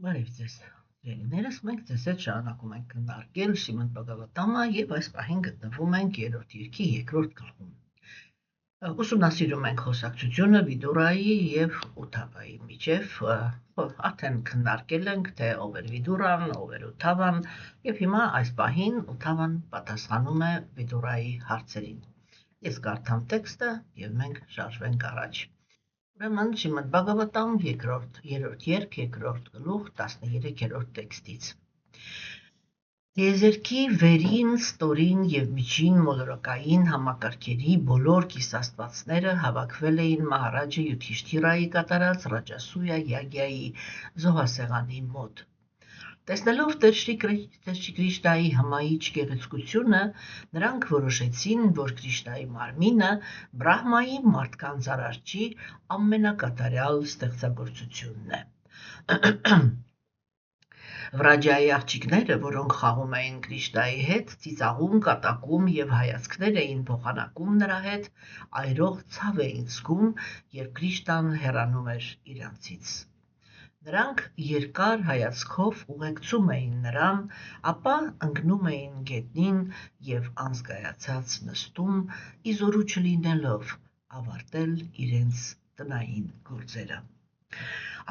Բարև ձեզ, ելիներս, մենք ձեզ հետ շարունակում ենք քննարկել Շիմոն Բաղավատամը եւ այս պահին գտնվում ենք երրորդ երկի երկրորդ գլխում։ Ուսումնասիրում ենք խոսակցությունը Վիդուրայի եւ Ութավայի միջև, արդեն քննարկել ենք, թե ով էր Վիդուրան, ով էր Ութավան, եւ հիմա այս պահին Ութավան պատասխանում է Վիդուրայի հարցերին։ Ես կարդամ տեքստը եւ մենք շարժվենք առաջ։ Ուրեմն Շիմոն Բաղավատամ երրորդ երկ երկրորդ գլուխ 13-րդ տեքստից։ Տիեզերքի վերին, ստորին եւ միջին մոլորակային համակարգերի բոլոր կիսաստվածները հավաքվել էին Մահարաջա Յուդհիշթիրայի կատարած Ռաջասույա Յագյայի զոհասեղանի մոտ։ Տեսնելով Տեր Շրի Կրիշնայի հմայիչ գեղեցկությունը, նրանք որոշեցին, որ Կրիշնայի մարմինը Բրահմայի մարդկանց արարչի ամենակատարյալ ստեղծագործությունն է։ Վրաջայի աղջիկները, որոնք խաղում էին Կրիշնայի հետ, ծիծաղում, կատակում եւ հայացքներ էին փոխանակում նրա հետ, այրող ցավ էին զգում, երբ Կրիշնան հեռանում էր իրանցից։ Նրանք երկար հայացքով ուղեկցում էին նրան, ապա ընկնում էին գետնին եւ անզգայացած նստում, իզորու չլինելով ավարտել իրենց տնային գործերը։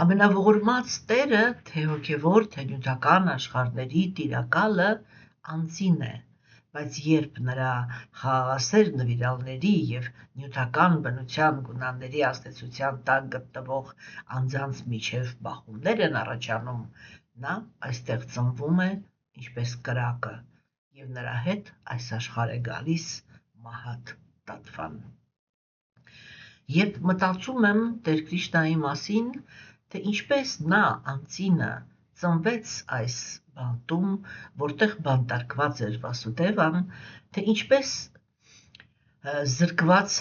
Ամենաողորմած Տերը, թե հոգևոր, թե նյութական աշխարհների տիրակալը անձին է, բայց երբ նրա խաղաղասեր նվիրալների եւ նյութական բնության գունանների ազդեցության տակ գտնվող անձանց միջև բախումներ են առաջանում, նա այստեղ ծնվում է ինչպես կրակը, եւ նրա հետ այս աշխարհ է գալիս մահաթ տատվան։ Երբ մտածում եմ Տեր Կրիշնայի մասին, թե ինչպես նա անձինը ծնվեց այս բանտում, որտեղ բանտարկված էր Վասուդևան, թե ինչպես զրկված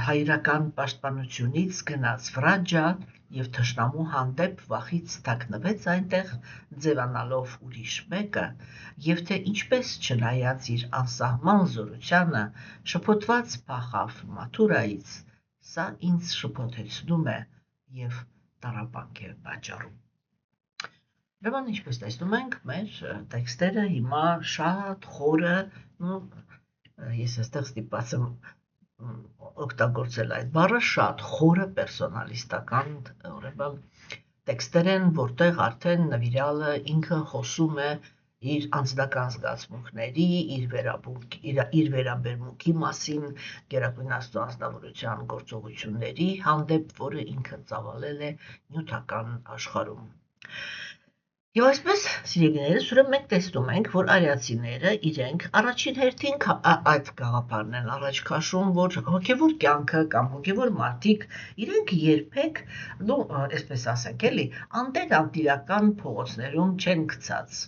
հայրական պաշտպանությունից գնաց Վրաջա եւ թշնամու հանդեպ վախից թաքնվեց այնտեղ, ձևանալով ուրիշ մեկը, եւ թե ինչպես չնայած իր անսահման զորությանը շփոթված փախավ Մաթուրայից, սա ինձ շփոթեցնում է եւ տառապանք է պատճառում։ Ուրեմն, ինչպես տեսնում ենք, մեր տեքստերը հիմա շատ խորը, ես այստեղ ստիպված եմ օգտագործել այդ բառը, շատ խորը պերսոնալիստական, ուրեմն տեքստեր են, որտեղ արդեն նվիրյալը ինքը խոսում է իր անձնական զգացմունքների, իր վերաբերմունքի մասին, Գերագույն Աստծո անձնավորության գործողությունների հանդեպ, որը ինքը ծավալել է նյութական աշխարհում։ Եվ այսպես, սիրելիներս, ուրեմն մենք տեսնում ենք, որ արիացիները իրենք առաջին հերթին այդ գաղափարն են առաջ քաշում, որ հոգևոր կյանքը կամ հոգևոր մարդիկ իրենք երբեք, այսպես ասենք էլի, անտեր անտիրական փողոցներում չեն գցած։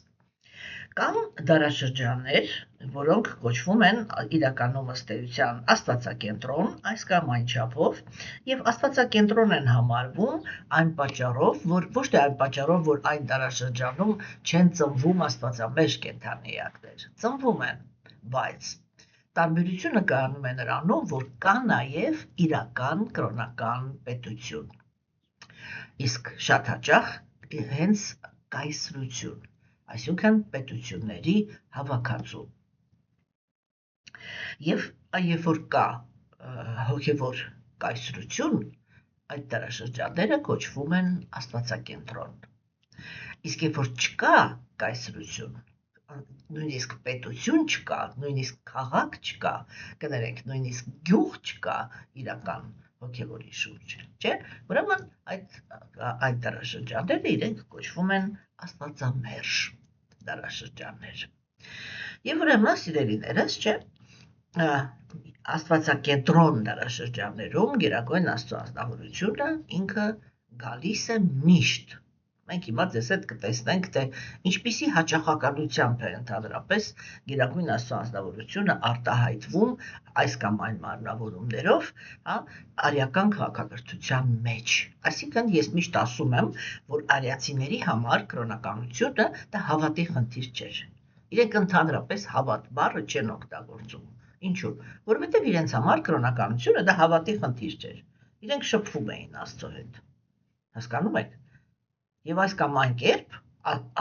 Կամ դարաշրջաններ, որոնք կոչվում են իրականում ըստ էության աստվածակենտրոն, այս կամ այն չափով, եւ աստվածակենտրոն են համարվում այն պատճառով, որ ոչ թե այն պատճառով, որ այն դարաշրջանում չեն ծնվում աստվածամեջ կենդանիակներ, ծնվում են, բայց տարբերությունը կայանում է նրանում, որ կա նաեւ իրական կրոնական պետություն։ Իսկ շատ հաճախ հենց կայսրություն, այսինքն պետությունների հավաքածու։ Եվ երբ որ կա հոգևոր կայսրություն, այդ դարաշրջանները կոչվում են աստվածակենտրոն։ Իսկ երբ որ չկա կայսրություն, նույնիսկ պետություն չկա, նույնիսկ քաղաք չկա, կներեք, նույնիսկ գյուղ չկա իրական հոգևորի շուրջ, չէ՞։ Ուրեմն այդ դարաշրջանները իրենք կոչվում են աստվածամերժ դարաշրջաններ։ Եվ ուրեմն, սիրելիներս, չէ, աստվածակենտրոն դարաշրջաններում Գերագույն Աստծո անձնավորությունը ինքը գալիս է միշտ։ Մենք հիմա ձեզ հետ կտեսնենք, թե ինչպիսի հաճախականությամբ է ընդհանրապես Գերագույն Աստծո անձնավորությունը արտահայտվում այս կամ այն մարմնավորումներով, արիական քաղաքակրթության մեջ։ Այսինքն ես միշտ ասում եմ, որ արիացիների համար կրոնականությունը դա հավատի խնդիր չէր։ Իրենք ընդհանրապես հավատ բառը չեն օգտագործում։ Ինչու՞։ Որովհետև իրենց համար կրոնականությունը դա հավատի խնդիր չէր։ Իրենք շփվում էին Աստծո հետ։ Հասկանում եք։ Եվ այս կամ այն կերպ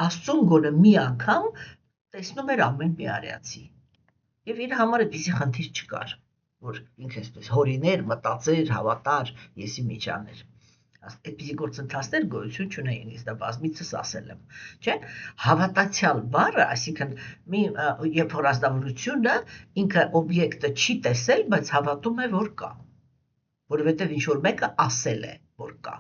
Աստծուն գոնե մի անգամ տեսնում էր ամեն մի արյացի։ Եվ իր համար այդպիսի խնդիր չկար, որ ինքը այսպես հորիներ, մտածեր, հավատար, եսի միջաներ։ Այդպիսի գործընթացներ գոյություն չունեին, իսկ դա բազմիցս ասել եմ, չէ՞։ Հավատացյալ բառը, այսինքն երբ որ ազնվորությունը ինքը օբյեկտը չի տեսել, բայց հավատում է, որ կա, որովհետև ինչ-որ մեկը ասել է, որ կա,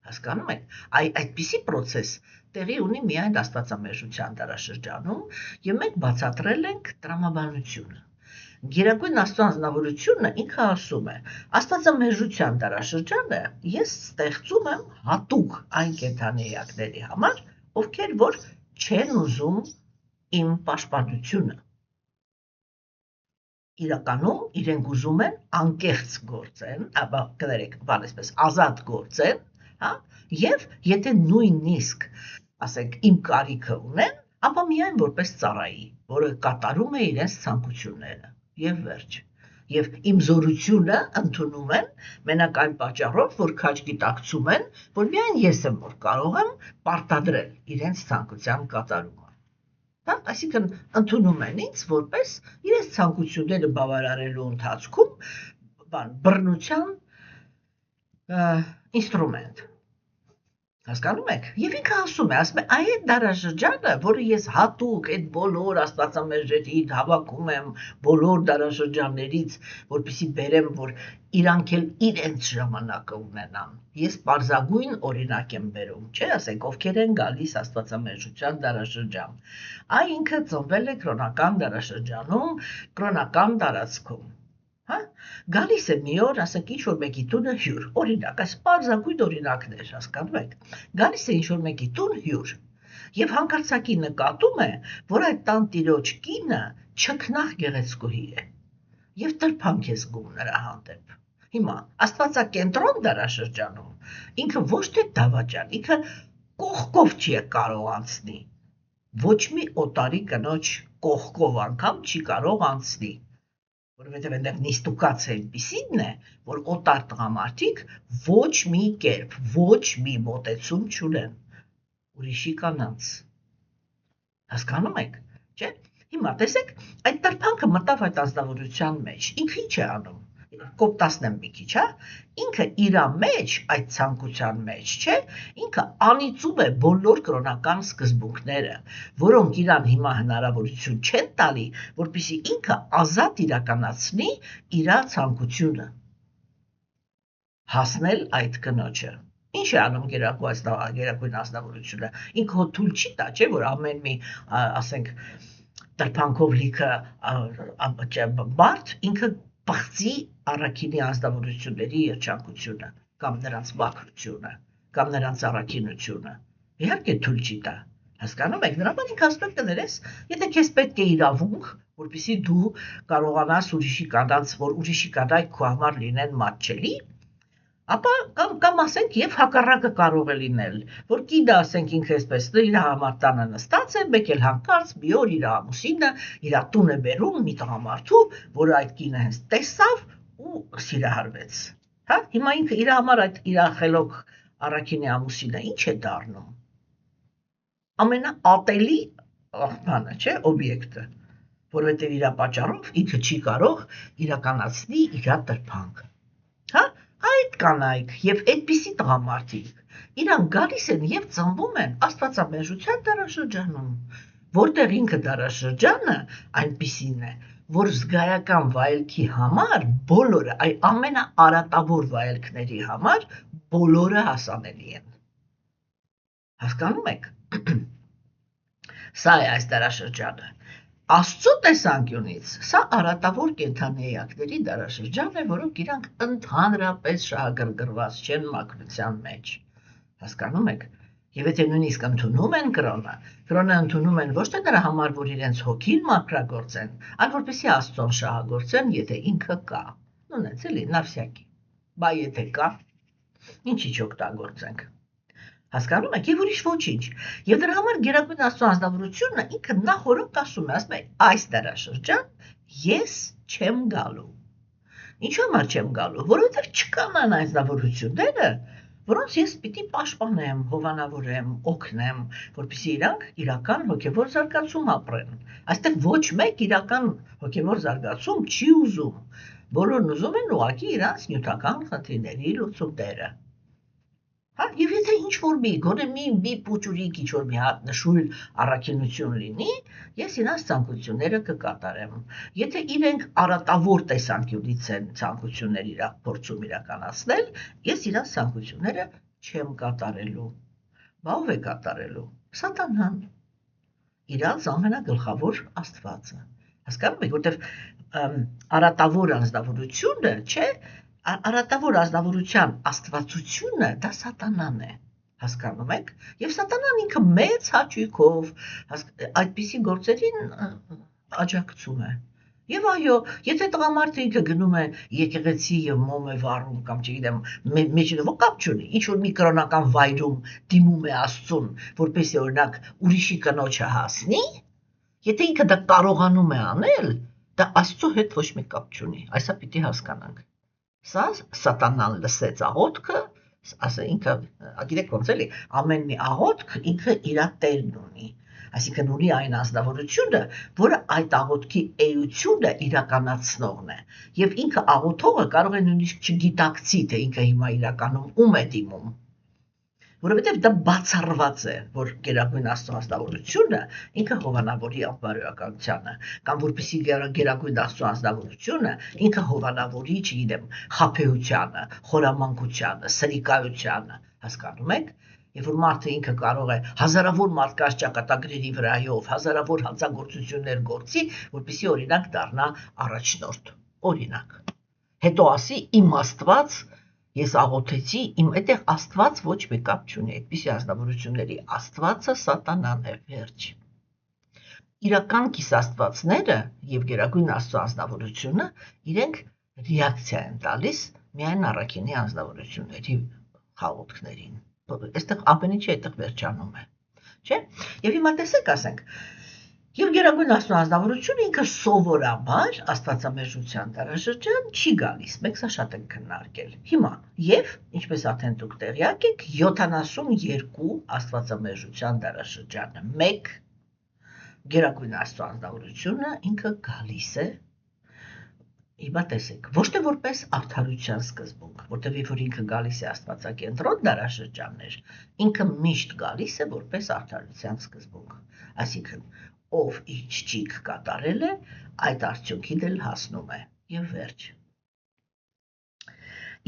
հասկանում եք։ Այդպիսի պրոցես տեղի ունի միայն աստվածամերժության դարաշրջանում, եւ մենք բացատրել ենք տրամաբանությունը։ Գերագույն Աստծո անձնավորությունը ինքը ասում է. Աստվածամերժության դարաշրջանը ես ստեղծում եմ հատուկ այն կենդանիակների համար, ովքեր որ չեն ուզում իմ պաշտպանությունը։ Իրականում իրենք ուզում են անկեղծ գործեն, կներեք, բան այսպես ազատ գործեն, հա, եւ եթե նույնիսկ, ասենք, իմ կարիքը ունեն, ապա միայն որպես ծառայի, որը կատարում է իրենց ցանկությունները, եւ վերջ։ Եվ իմ զորությունը ընդունում են մենակ այն պատճառով, որ քաջ գիտակցում են, որ միայն ես եմ որ կարող եմ պարտադրել իրենց ցանկության կատարումը։ Այսինքն ընդունում են ինձ որպես իրենց ցանկությունները բավարարելու ընթացքում բռնության ինստրումենտ։ Հասկանում եք։ Եվ ինքը ասում է այդ դարաշրջանը, որը ես հատուկ այդ բոլոր աստվածամերժերին հավաքում եմ, բոլոր դարաշրջաններից, որպեսզի բերեմ, որ իրանք էլ իրենց ժամանակը ունենան։ Ես պարզագույն օրինակ եմ բերում, չէ՞, ասենք, ովքեր են գալիս աստվածամերժության դարաշրջան։ Այն ինքը ծնվել է կրոնական դարաշրջանում, կրոնական տարածքում։ Հա, գալիս է մի օր, ասենք, ինչ-որ մեկի տունը հյուր, օրինակ, այս պարզագույն օրինակներ, հասկանում եք, գալիս է ինչ-որ մեկի տուն հյուր, եւ հանկարծակի նկատում է, որ այդ տան տիրոջ կինը չքնաղ գեղեցկուհի է, եւ տրփանք է զգում նրա հանդեպ։ Հիմա, աստվածակենտրոն դարաշրջանում, ինքը ոչ թե դավաճան, ինքը կողքով չի կարող անցնի, ոչ մի օտարի կնոջ կողքով անգամ չի կարող անցնի, որովհետև այնտեղ նիստուկաց այնպիսին է, որ օտար տղամարդիկ ոչ մի կերպ, ոչ մի մոտեցում չունեն ուրիշի կանանց։ Հասկանում եք, չէ՞։ Հիմա տեսեք, այդ տրփանքը մտավ այդ ազնվորության մեջ, ինքը ինչ է անում։ Կոպտացնեմ մի քիչ, հա, ինքը իրա մեջ, այդ ցանկության մեջ, չէ, ինքը անիծում է բոլոր կրոնական սկզբունքները, որոնք իրան հիմա հնարավորություն չեն տալի, որպեսզի ինքը ազատ իրականացնի իր ցանկությունը հասնել այդ կնոջը։ Ինչ է անում գերագույն ազնվորությունը։ Ինքը թույլ չի տա, չէ, որ ամեն մի, ասենք, տրփանքով լիքը բարդ ինքը պղծի առաքինի ազնվորությունների երջանկությունը, կամ նրանց մաքրությունը, կամ նրանց առաքինությունը։ Իհարկե թույլ չի տա։ Հասկանում եք, նրա բան ինքը ասում է կներես, եթե քեզ պետք է իրավունք, որպեսզի դու կարողանաս ուրիշի կանանց, որ ուրիշի կանայք քո համար լինեն մատչելի, ապա կամ ասենք եւ հակառակը կարող է լինել, որ կինը ասենք ինքը այսպես իր համար տանը նստած է, մեկ էլ հանկարծ մի օր իր ամուսինը իր տուն է բերում մի տղամարդու, որը այդ կինը հենց տեսավ ու սիրահարվեց։ Հա, հիմա ինքը իր համար այդ իր խելոք առաքինի ամուսինը ինչ է դառնում։ Ամենաատելի բանը, չէ, օբյեկտը, որովհետև իր պատճառով ինքը չի կարող իրականացնի իր տրփանքը։ Հա, այդ կանայք եւ այդպիսի տղամարդիկ իրանք գալիս են եւ ծնվում են աստվածամերժության դարաշրջանում, որտեղ ինքը դարաշրջանը այնպիսին է, որ զգայական վայելքի համար բոլորը, այ ամենաարատավոր վայելքների համար բոլորը հասանելի են։ Հասկանում եք։ Սա է այս դարաշրջանը։ Աստծո տեսանկյունից սա արատավոր կենդանիակների դարաշրջան է, որոնք իրանք ընդհանրապես շահագրգռված չեն մաքրության մեջ։ Հասկանում եք։ Եվ եթե նույնիսկ ընդունում են կրոնը ընդունում են ոչ թե նրա համար, որ իրենց հոգին մաքրագործեն, այլ որպեսզի Աստծուն շահագործեն, եթե ինքը կա։ Նույնպես էլի նավսյակի։ Բա եթե կա, ինչի՞ չօգտագործենք։ Հասկանում եք, եւ ուրիշ ոչինչ։ Եվ դրա համար գերագույն Աստծո անձնավորությունը ինքը նախորդ ասում է, այս դարաշրջան ես չեմ գալու։ Ինչու՞ համար չեմ գալու, որովհետեւ չկան այն անձնավորությունները, որոնց ես պիտի պաշտպանեմ, հովանավորեմ, օգնեմ, որպեսզի իրանք իրական հոգևոր զարգացում ապրեն։ Այստեղ ոչ մեկ իրական հոգևոր զարգացում չի ուզում։ Բոլորն ուզում են ուղղակի իրանց նյութական խնդիրների լուծումները։ Հա, եւ եթե ինչ-որ գոնե մի փոճուրիկ ինչ-որ մի հատ նշույլ առաքինություն լինի, ես իրանց ցանկությունները կկատարեմ։ Եթե իրենք արատավոր տեսանկյունից են ցանկություններ փորձում իրականացնել, ես իրանց ցանկությունները չեմ կատարելու։ Բա ով է կատարելու։ Սատանան։ Իրանց ամենագլխավոր աստվածը։ Հասկանում եք, որտեվ արատավոր անձնավորությունը, չէ, արատավոր ազնվորության աստվածությունը դա սատանան է, հասկանում եք, եւ սատանան ինքը մեծ հաճույքով այդպիսի գործերին աջակցում է։ Եվ այո, եթե տղամարդը ինքը գնում է եկեղեցի եւ մոմ է վառում կամ չգիտեմ, մեջը կապ չունի, ինչ որ մի կրոնական վայրում դիմում է Աստծուն, որպեսզի օրինակ ուրիշի կնոջը հասնի, եթե ինքը դա կարողանում է անել, դա Աստծո հետ ոչ մի կապ չունի, այսա պիտի հասկանանք։ Սա սատանան լսեց աղոթքը, ասա ինքը, գիտեք ոնց էլի, ամեն մի աղոթք ինքը իր տերն ունի, այսինքն ունի այն ազնվորությունը, որը այդ աղոթքի էությունը իրականացնողն է, եւ ինքը աղոթողը կարող է նույնիսկ չգիտակցի, թե ինքը հիմա իրականում ում է դիմում, որովհետև դա բացառված է, որ գերագույն Աստծո ազնվորությունը ինքը հովանավորի անբարոյականությանը, կամ որպեսզի գերագույն Աստծո ազնվորությունը ինքը հովանավորի, չգիտեմ, խաբեությանը, խորամանկությանը, սրիկայությանը, հասկանում եք, եւ որ մարդը ինքը կարող է հազարավոր մարդկանց ճակատագրերի վրայով հազարավոր հանցագործություններ գործի, որպեսզի օրինակ դառնա առաջնորդ, օրինակ։ Հետո ասի իմ Աստված ես աղոթեցի, իմ այդտեղ Աստված ոչ մի կապ չունի, այդպիսի ազնվորությունների Աստվածը սատանան է, վերջ։ Իրական կիսաստվածները եւ գերագույն Աստծո ազնվորությունը իրենք ռեակցիա են տալիս միայն առաքինի ազնվորությունների խաղոթքներին։ Այստեղ ամեն ինչը այդտեղ վերջանում է, չէ՞։ Եվ հիմա տեսեք, ասենք, եւ գերագույն Աստծո ազնվորությունը ինքը սովորաբար աստվածամերժության դարաշրջան չի գալիս, մենք սա շատ ենք քննարկել։ Հիմա եւ ինչպես արդեն դուք տեղյակ եք, 72 աստվածամերժության դարաշրջանը 1 գերագույն Աստծո ազնվորությունը ինքը գալիս է։ Հիմա տեսեք, ոչ թե որպես արդարության սկզբունք, որտեղ երբ որ ինքը գալիս է աստվածակենտրոն դարաշրջաններ, ինքը միշտ գալիս է որպես արդարության սկզբունք, այսինքն ով ինչ ճիք կատարել է, այդ արդյունքին էլ հասնում է, եւ վերջ։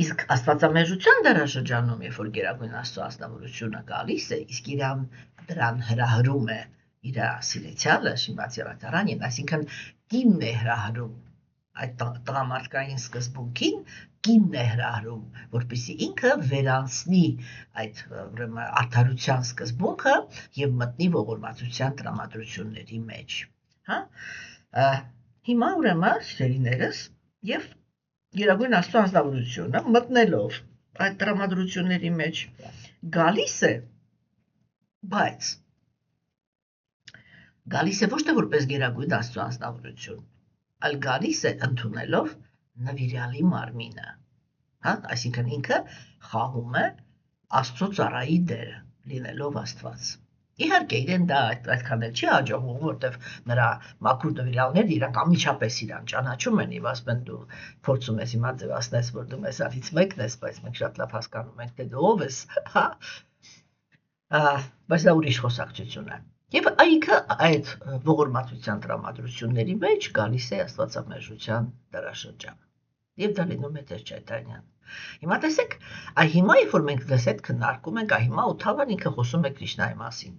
Իսկ աստվածամերժության դարաշրջանում, երբ որ գերագույն Աստծո ազնվորությունը գալիս է, իսկ իրան դրան հրահրում է իր սիրեցյալը Շիմացի Ռատարանին, այսինքն կինն է հրահրում այդ տղամարդկային սկզբունքին, կինն է հրահրում, որպեսզի ինքը վերանցնի այդ ուրեմն արդարության սկզբունքը եւ մտնի ողորմածության տրամադրությունների մեջ, հա։ Հիմա ուրեմն սիրելիներս եւ գերագույն Աստծո ազնվորությունը մտնելով այդ տրամադրությունների մեջ գալիս է, բայց գալիս է ոչ թե որպես գերագույն Աստծո ազնվորություն, այլ գալիս է ընդունելով նվիրյալի մարմինը, հա, այսինքն ինքը խաղում է Աստծո ծառայի դերը, լինելով Աստված։ Իհարկե, իրեն դա այդքան էլ չի հաջողվում, որտեվ նրա մաքուր նվիրյալները իրանք անմիջապես իրան ճանաչում են եւ ասում են դու փորձում ես հիմա ձևացնես, որ դու մեզանից մեկն ես, բայց մենք շատ լավ հասկանում ենք, թե դու ով ես, հա։ Բայց դա ուրիշ խոսակցություն է։ Եվ ինքը այդ ողորմածության տրամադրությունների մեջ գալիս է աստվածամերժության դարաշրջանը։ Եվ դա լինում է Տեր Ճայտանյան։ Հիմա տեսեք, հիմա երբ որ մենք դες այդ քննարկում ենք, հիմա Ութավան ինքը խոսում է Կրիշնայի մասին։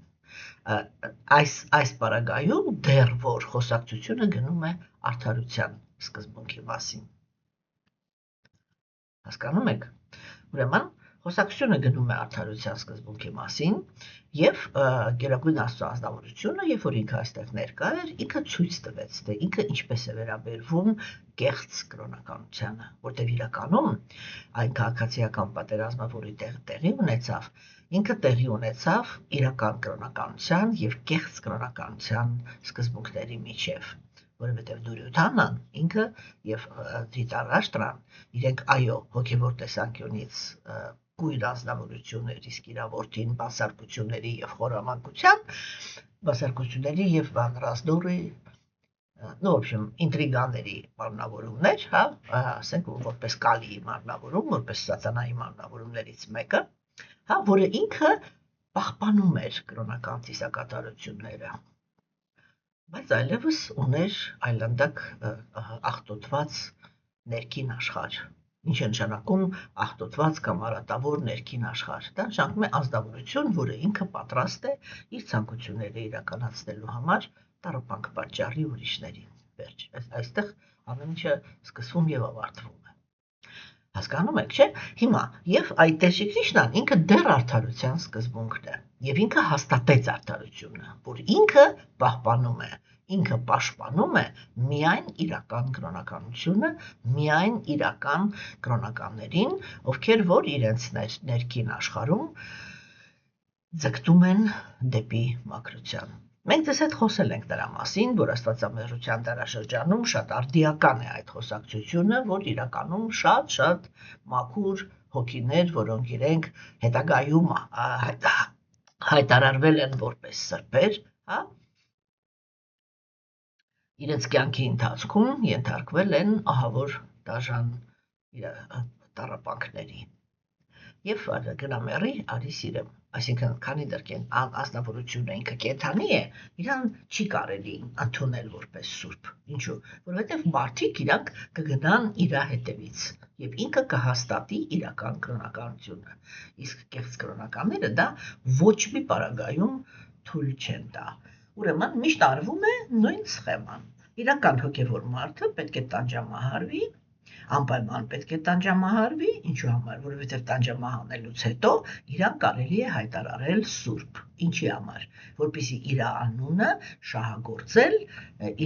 Այս պարագայում դեռ որ խոսակցությունը գնում է արդարության սկզբունքի մասին։ Հասկանում եք։ Ուրեմն խոսակցությունը գնում է արդարության սկզբունքի մասին եւ գերագույն Աստծո ազնվորությունը, երբ որ ինքը այստեղ ներկա էր, ինքը ցույց տվեց, թե ինքը ինչպես է վերաբերվում կեղծ կրոնականությանը, որտեղ իրականում այն քաղաքացիական պատերազմը, որի տեղի ունեցավ, ինքը տեղի ունեցավ իրական կրոնականության եւ կեղծ կրոնականության սկզբունքների միջև, որովհետև Դուրյոդանան ինքը եւ Դրիտարաշտրան իրենք այո հոգեվոր տեսանկյունից կույր անձնավորություն էր, իսկ իր որդին բանսարկությունների եւ խորամանկության, բանսարկությունների եւ ռազդորի, в общем, ինտրիգաների մարմնավորումներ, հա, ասենք որպես կալի մարմնավորում, որպես սատանայի մարմնավորումներից մեկը, հա, որը ինքը պահպանում էր կրոնական ծիսակատարությունները, բայց այլևս ուներ այլանդակ աղտոտված ներքին աշխարհ, ինչ է նշանակում աղտոտված կամ արատավոր ներքին աշխարհ, դա նշանակում է ազնվորություն, որը ինքը պատրաստ է իր ցանկությունները իրականացնելու համար տարապանք պատճառի ուրիշներին, վերջ, այստեղ ամեն ինչը սկսվում եւ ավարտվում է, հասկանում եք, չէ, հիմա, եւ այդ Տեր Քրիշնան ինքը դեռ արդարության սկզբունքն է, եւ ինքը հաստատեց արդարությունը, որ ինքը պահպանում է, ինքը պաշտպանում է միայն իրական կրոնականությունը, միայն իրական կրոնականներին, ովքեր որ իրենց ներքին աշխարհում ձգտում են դեպի մաքրության։ Մենք ձեզ հետ խոսել ենք դրա մասին, որ Աստվածամեծության դարաշրջանում շատ արդիական է այդ խոսակցությունը, որ իրականում շատ մաքուր հոգիներ, որոնք իրենք հետագայում հայտարարվել են որպես սրբեր, հա, իրենց կյանքի ընթացքում ենթարկվել են ահավոր դաժան տառապանքների։ Եվ գնամերի արի սիրեմ, այսինքն քանի դեռ ազնվորությունը ինքը կենդանի է, իրան չի կարելի ընդունել որպես սուրբ, ինչու, որովհետև մարդիկ իրանք կգնան իրա հետևից եւ ինքը կհաստատի իրական կրոնականությունը, իսկ կեղծ կրոնականները դա ոչ մի պարագայում թույլ չեն տա, ուրեմն միշտ արվում է նույն սխեման, իրական հոգևոր մարդը պետք է տանջամահարվի, անպայման պետք է տանջամահարվի, ինչու համար, որովհետև տանջամահանելուց հետո իրան կարելի է հայտարարել սուրբ, ինչի համար, որպեսզի իր անունը շահագործել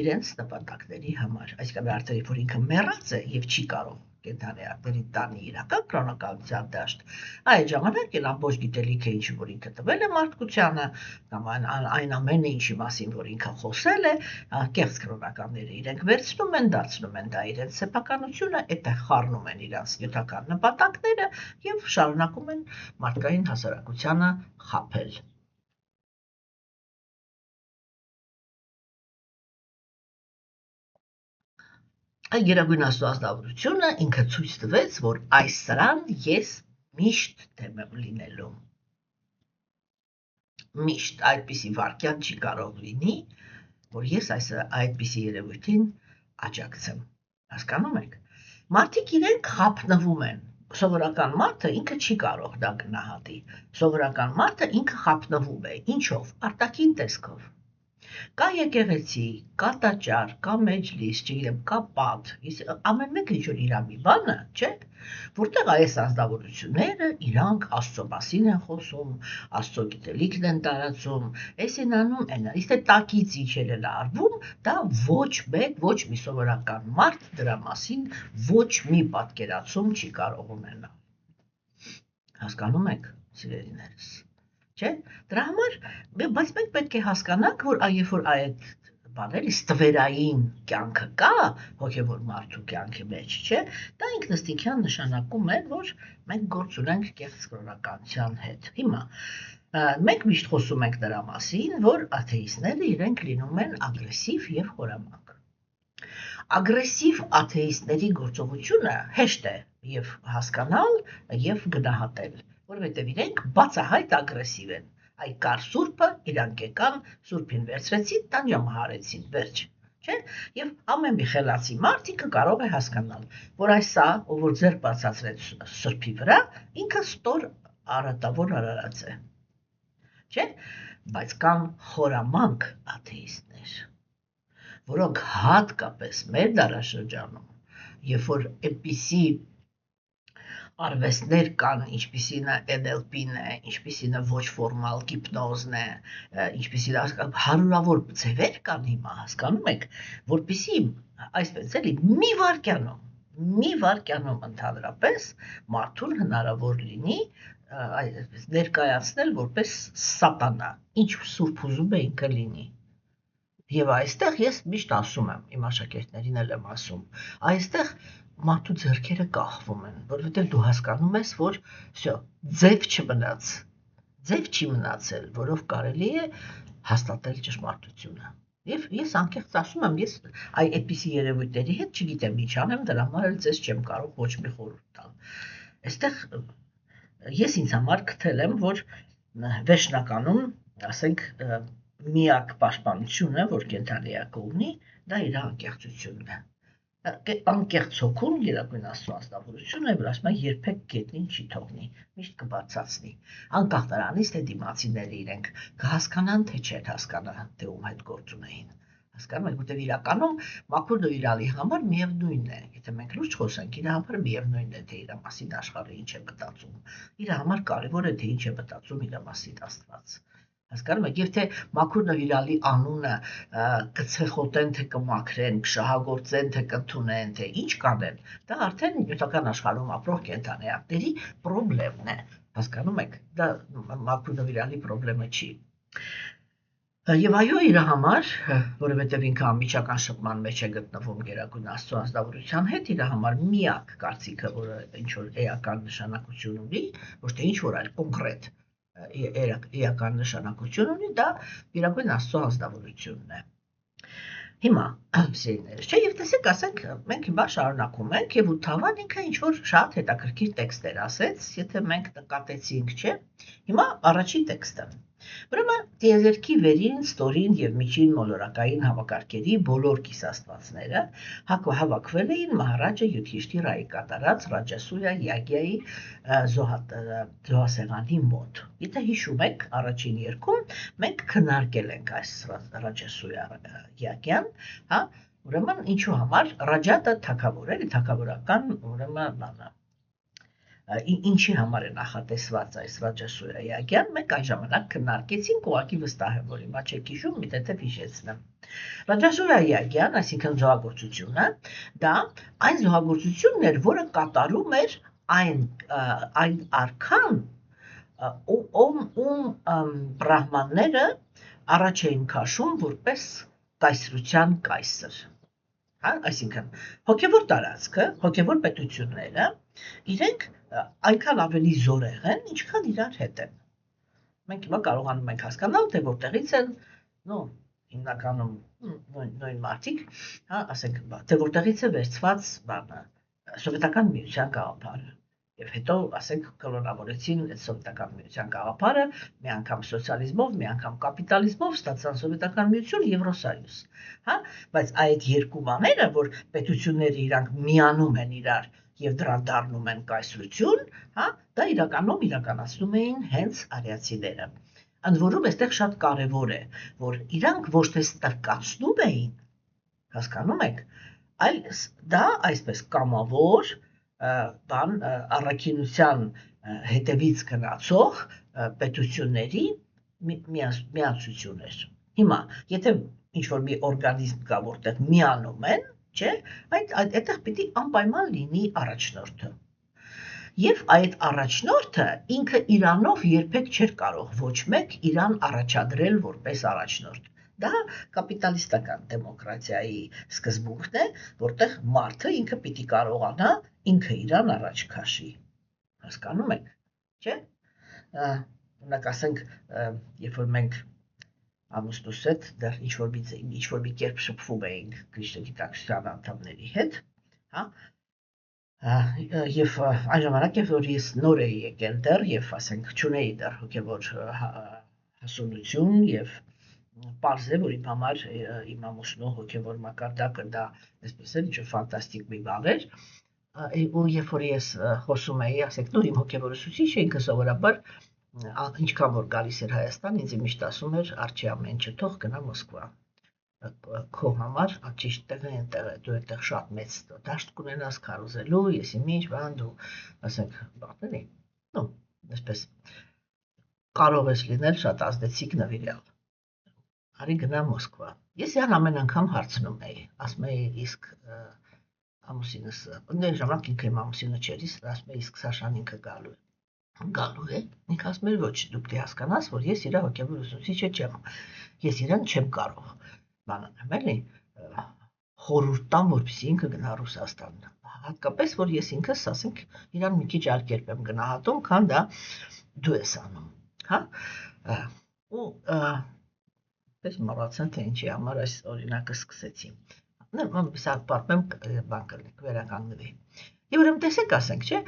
իրենց նպատակների համար, այսինքն արդեն որ ինքը մեռած է եւ չի կարող կենդանիատների տանի իրական կրոնականության դաշտ, այդ ժամանակ էլ ամբողջ գիտելիքը ինչ որ ինքը տվել է մարդկությանը, կամ այն ամենը ինչի մասին որ ինքը խոսել է, կեղծ կրոնականները իրենք վերցնում են, դարձնում են դա իրենց սեփականությունը, այդտեղ խառնում են իրենց նյութական նպատակները եւ շարունակում են մարդկային հասարակությանը խաբել։ Այդ գերագույն Աստծո ազնվորությունը ինքը ցույց տվեց, որ այս սրան ես միշտ դեմ եմ լինելու։ Միշտ այդպիսի վարքյան չի կարող լինի, որ ես այդպիսի երևույթին աջակցեմ։ Հասկանում եք։ Մարդիկ իրենք խափնվում են։ Սովորական մարդը ինքը չի կարող դա գնահատի։ Սովորական մարդը ինքը խափնվում է։ Ինչով։ Արտաքին տեսքով։ Կա եկեղեցի, կա տաճար, կա մեջլիս, չգիտեմ, կա պատ, ամեն մեկը ինչ-որ իր մի բանը, չէ՞, որտեղ այս ազնվորությունները իրանք Աստծո մասին են խոսում, Աստծո գիտելիքն են տարածում, այս են անում, իսկ տակից ինչ էլ արվում, դա ոչ մեկ, ոչ մի սովորական մարդ դրա մասին ոչ մի պատկերացում չի կարող ունենալ։ Հասկանում եք, սիրելիներս։ Չէ, դրա համար, բայց մենք պետք է հասկանանք, որ երբ որ այդ բաների ստվերային կյանքը կա հոգևոր մարդու կյանքի մեջ, չէ, դա ինքնըստինքյան նշանակում է, որ մենք գործ ունենք կեղծ կրոնականության հետ։ Հիմա մենք միշտ խոսում ենք դրա մասին, որ աթեիստները իրենք լինում են ագրեսիվ եւ խորամանկ։ Ագրեսիվ աթեիստների գործողությունը հեշտ է եւ հասկանալ եւ գնահատել, որովհետեւ իրենք բացահայտ ագրեսիվ են։ Այ կար սուրբը, իրանք եկան, սուրբին վերցրեցին, տանջամահարեցին, վերջ, չէ՞։ Եվ ամեն մի խելացի մարդ ինքը կարող է հասկանալ, որ այս սա, ով որ ձեռ բացացրեց սրբի վրա, ինքը ստոր արատավոր արարած է։ Չէ՞։ Բայց կան խորամանկ աթեիստներ, որոնք հատկապես մեր դարաշրջանում, երբ որ այնպիսի արվեստներ կան, ինչպիսին է NLP-ն է, ինչպիսին է ոչ ֆորմալ հիպնոզն է, ինչպիսին հարյուրավոր ձևեր կան հիմա, հասկանում եք, որպեսզի այսպես էլի մի վայրկյանում ընդհանրապես մարդուն հնարավոր լինի ներկայացնել որպես սատանա, ինչ սուրբ ուզում է ինքը լինի։ Եվ այստեղ ես միշտ ասում եմ, իմ աշակերտներին էլ եմ ասում, այստեղ մարդու ձեռքերը կախվում են, որովհետև դու հասկանում ես, որ всё, ձև չմնաց, ձև չի մնացել, որով կարելի է հաստատել ճշմարտությունը։ Եվ ես անկեղծ ասում եմ, ես այդպիսի երևույթների հետ չգիտեմ ինչ անեմ, դրա համար էլ ձեզ չեմ կարող ոչ մի խորհուրդ տալ։ Այստեղ ես ինձ համար գտել եմ, որ վերջնականում, ասենք, միակ պաշտպանությունը, որ կենդանիակը ունի, դա իր անկեղծությունն է։ Անկեղծ հոգուն Գերագույն Աստծո անձնավորությունը է, որ ասում է երբեք գետնին չի թողնի, միշտ կբացացնի։ Անկախ նրանից, թե դիմացիները իրենք կհասկանան, թե չեն հասկանա, թե ում հետ գործ ունեին։ Հասկանում եք, որտեղ իրականում մաքուր դույրալի համար միևնույնն է։ Եթե մենք լուրջ խոսենք, իր համար միևնույնն է, թե իր մասին աշխարհը ինչ է մտածում։ Իր համար կարևոր է, թե ինչ է մտածում իր մասին Աստված։ Հասկանում եք, եւ թե մաքուր նվիրալի անունը կցեխոտեն, թե կմաքրեն, կշահագործեն, թե կընդունեն, թե ինչ կանեն, դա արդեն նյութական աշխարհում ապրող կենդանիակների խնդիրն է։ Հասկանում եք, դա մաքուր նվիրալի խնդիրը չի։ Եվ այո, իր համար, որովհետև ինքը անմիջական շփման մեջ է գտնվում Գերագույն Աստծո անձնավորության հետ, իր համար միակ կարծիքը, որը ինչ որ էական նշանակություն ունի, ոչ թե ինչ որ այլ կոնկրետ էական նշանակություն ունի, դա Գերագույն Աստծո անձնավորությունն է։ Հիմա, սիրելիներս, չէ, եւ տեսեք, ասենք, մենք հիմա շարունակում ենք եւ Ութավան ինքը ինչ որ շատ հետաքրքիր տեքստեր ասեց, եթե մենք նկատեցինք, չէ։ Հիմա առաջին տեքստը։ Ուրեմն տիեզերքի վերին, ստորին եւ միջին մոլորակային համակարգերի բոլոր կիսաստվածները հավաքվել էին Մահարաջա Յուդհիշթիրայի կատարած Ռաջասուրյա յագյայի զոհասեղանի մոտ։ Եթե հիշում եք, առաջին երկում մենք քննարկել ենք այս Ռաջասուրյա յագյան, հա, ուրեմն ինչու համար Ռաջատը թագավոր էր, թագավորական, ուրեմն բանը ինչի համար է նախատեսված այս Ռաջասուրյա յագյան, մենք այն ժամանակ քննարկեցինք, ուղղակի վստահ եմ, որ հիմա չեք հիշում, մի թեթև հիշեցնեմ։ Ռաջասուրյա յագյան, այսինքն զոհագործությունը, դա այն զոհագործությունն էր, որը կատարում էր այն արքան, ում բրահմանները առաջ էին քաշում որպես կայսրության կայսր։ Այսինքն, հոգևոր տարածքը, հոգևոր պետությունները, իրենք այնքան ավելի զորեղ են, ինչքան իրար հետ են։ Մենք հիմա կարողանում ենք հասկանալ, թե որտեղից են, հիմնականում նույն մարդիկ, ասենք, թե որտեղից է վերցված բանը, սովետական միության գաղափարը։ Եվ հետո, ասենք, կլոնավորեցին այդ սովետական միության գաղափարը, մի անգամ սոցիալիզմով, մի անգամ կապիտալիզմով ստացան սովետական միություն, Եվրոսայուզ, բայց այդ երկու բաները, որ պետությունները իրանք միանում են իրար եւ դրան դառնում են կայսրություն, դա իրականում իրականացնում էին հենց արիացիները։ Ընդ որում այստեղ շատ կարևոր է, որ իրանք ոչ թե ստրկացնում էին, հասկանում եք, այլ դա այսպես կամավոր առաքինության հետևից գնացող պետությունների միացություն էր։ Հիմա, եթե ինչ-որ մի օրգանիզմ կա, որտեղ միանում են, չէ, այդտեղ պիտի անպայման լինի առաջնորդը։ Եվ այդ առաջնորդը ինքը իրանով երբեք չէր կարող ոչ մեկ իրան առաջադրել որպես առաջնորդ։ Դա կապիտալիստական դեմոկրատիայի սկզբունքն է, որտեղ մարդը ինքը պիտի կարողանա ինքը իրան առաջ քաշի։ Հասկանում եք, չէ՞։ Օրինակ ասենք, երբ որ մենք ամուսնուս հետ դեռ ինչ-որ մի կերպ շփվում էինք գիտակցության անդամների հետ, եւ այն ժամանակ, երբ որ ես նոր էի եկել դեռ եւ ասենք չունեի դեռ հոգեվոր հասունություն եւ պարզ է, որ իմ համար իմ ամուսնու հոգեվոր մակարդակը դա այսպես է, ինչ-որ ֆանտաստիկ մի բան էր, ու երբ որ ես խոսում էի, ասենք, իմ հոգեվոր ուսուցիչը ինքը սովորաբար ինչքան որ գալիս էր Հայաստան, ինձ միշտ ասում էր, Արջի ամեն ինչ թող գնա Մոսկվա։ Քո համար ճիշտ տեղը այնտեղ է, դու այդտեղ շատ մեծ դաշտ կունենաս քարոզելու, եսի ինչ բան դու, ասենք, բաների, այսպես կարող ես լինել շատ ազդեցիկ նվիրյալ։ Արի գնա Մոսկվա։ Ես իրան ամեն անգամ հարցնում էի, ասում էի, իսկ ամուսինս, այն ժամանակ ինքը իմ ամուսինը չէր, ասում էի, իսկ Սաշան ինքը գալու է, ինքը ասում էր, ոչ, դու պետք է հասկանաս, որ ես իր հոգևոր ուսուցիչը չեմ, ես իրան չեմ կարող բանանեմ, էլի, խորհուրդ տամ, որպեսզի ինքը գնա Ռուսաստան։ Հատկապես, որ ես ինքս, ասենք, իրան մի քիչ այլ կերպ եմ գնահատում, քան դա դու ես անում, հա։ Ու պես մոռացա, թե ինչի համար այս օրինակը սկսեցի։ Սա պատմեմ բան կլինի, վերականգնվի։ Եվ ուրեմն տեսեք, ասենք, չէ,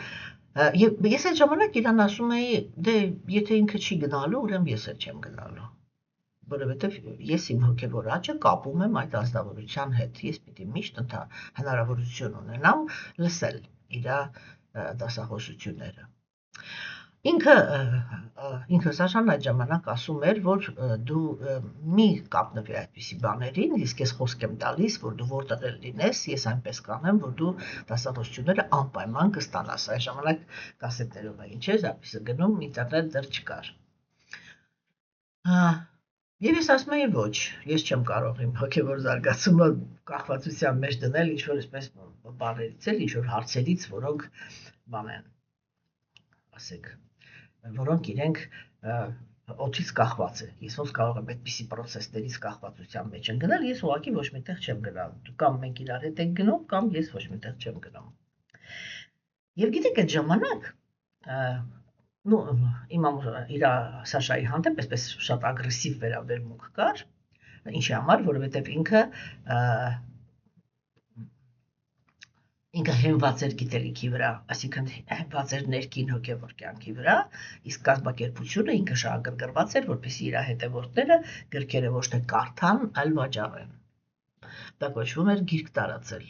ես այդ ժամանակ իրան ասում էի, դե եթե ինքը չի գնալու, ուրեմն ես էլ չեմ գնալու։ Որովհետև ես իմ հոգևոր աճը կապում եմ այդ ազնվորության հետ, ես պիտի միշտ հնարավորություն ունենամ լսել իր դասախոսությունները։ Ինքը Սաշան այդ ժամանակ ասում էր, որ դու մի կապնվի այդպիսի բաներին, իսկ ես խոսք եմ տալիս, որ դու որտեղ էլ լինես, ես այնպես կանեմ, որ դու դասախոսությունները անպայման կստանաս։ Այս ժամանակ կասետներով էին, չէ՞, զապիսը գնում, ինտերնետ դեռ չկար։ Եվ ես ասում էի ոչ, ես չեմ կարող իմ հոգևոր զարգացումը կախվածության մեջ դնել ինչ-որ այսպես բաներից էլ, ինչ-որ հարցերից, որոնք բան են, ասեք, որոնք իրենք օդից կախված է։ Ես ոնց կարող եմ այդպիսի պրոցեսներից կախվածության մեջ ընկնել, ես ուղղակի ոչ միտեղ չեմ գնում։ Կամ մենք իրար հետ ենք գնում, կամ ես ոչ միտեղ չեմ գնում։ Եվ գիտեք այդ ժամանակ իմ իր Սաշայի հանդեպ այսպես շատ ագրեսիվ վերաբերմունք կար, ինչի համար, որովհետև ինքը հենված էր գիտելիքի վրա, այսինքն հենված էր ներքին հոգևոր կյանքի վրա, իսկ կազմակերպությունը ինքը շահագրգռված էր, որպեսզի իր հետևորդները գրքերը ոչ թե կարդան, այլ վաճառեն։ Դա կոչվում էր գիրք տարածել։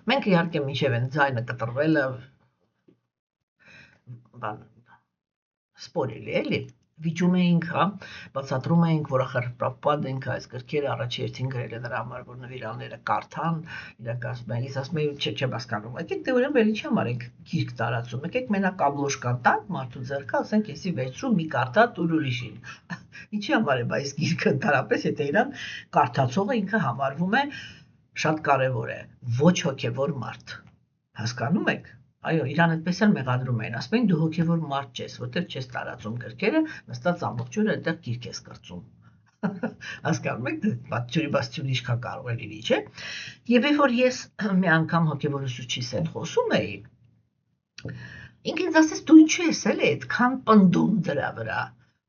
Մենք իհարկե մինչև այն ձայնը կտրվելը սպորելի էլի, վիճում էինք, հա, բացատրում էինք, որ ախր Պրաբհուպադը ինքը այս գրքերը առաջերտին գրել է նրա համար, որ նվիրալները կարդան, իրենք ասում են, ես ասում եմ, չեմ հասկանում, եկեք դե ուրեմն էլ ինչի համար ենք գիրք տարածում, եկեք մենակ կաբլոշկան տանք մարդու ձեռքը, ասենք, եսի վերցրու մի կարդա տուր ուրիշին։ Ինչի համար է այս գիրքը ընդհանրապես, եթե իրան կարդացողը ինքը համարվում է շատ կարևոր է, ոչ հոգևոր մարդ։ Հասկանում եք։ Այո, իրան այդպես էլ մեղադրում էին, ասում էին դու հոգևոր մարդ չես, որտեղ չես տարածում գրքերը, նստած ամբողջ օրը այդտեղ գիրք ես կրծում։ Հասկանում եք, բացյուրի ինչքան կարող է լինի, չէ՞։ Եվ երբ որ ես մի անգամ հոգևոր ուսուցչիս հետ խոսում էի, ինքը ինձ ասեց դու ինչու ես էլ այդքան պնդում դրա վրա,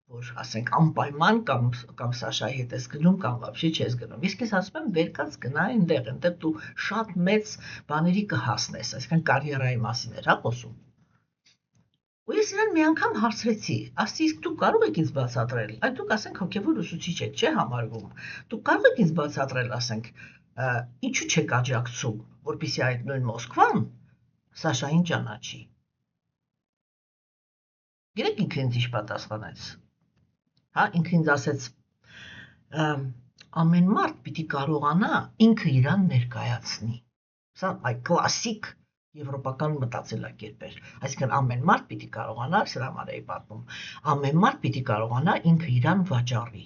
որ ասենք անպայման կամ Սաշայի հետ ես գնում կամ вообще չես գնում։ Իսկ ես ասում եմ վերկաց գնա այնտեղ դու շատ մեծ բաների կհասնես, այսինքն կարիերայի մասին էր հա խոսում։ Ու ես իրան մի անգամ հարցրեցի, ասի իսկ դու կարող եք ինձ բացատրել, այդ դուք ասենք հոգևոր ուսուցիչ եք, չէ՞ համարվում։ Դուք կարող եք ինձ բացատրել, ասենք, ինչու չեք աջակցում, որպեսզի այդ նույն Մոսկվան Սաշային ճանաչի։ Գիտեք ինքը ինձ ինչ պատասխանեց։ Հա, ինքը ինձ ասեց, ամեն մարդ պիտի կարողանա ինքը իրան ներկայացնի։ Սա այ կլասիկ եվրոպական մտածելակերպ էր։ Այսինքն ամեն մարդ պիտի կարողանա, սրա համար էի պատմում, ամեն մարդ պիտի կարողանա ինքը իրան վաճառի։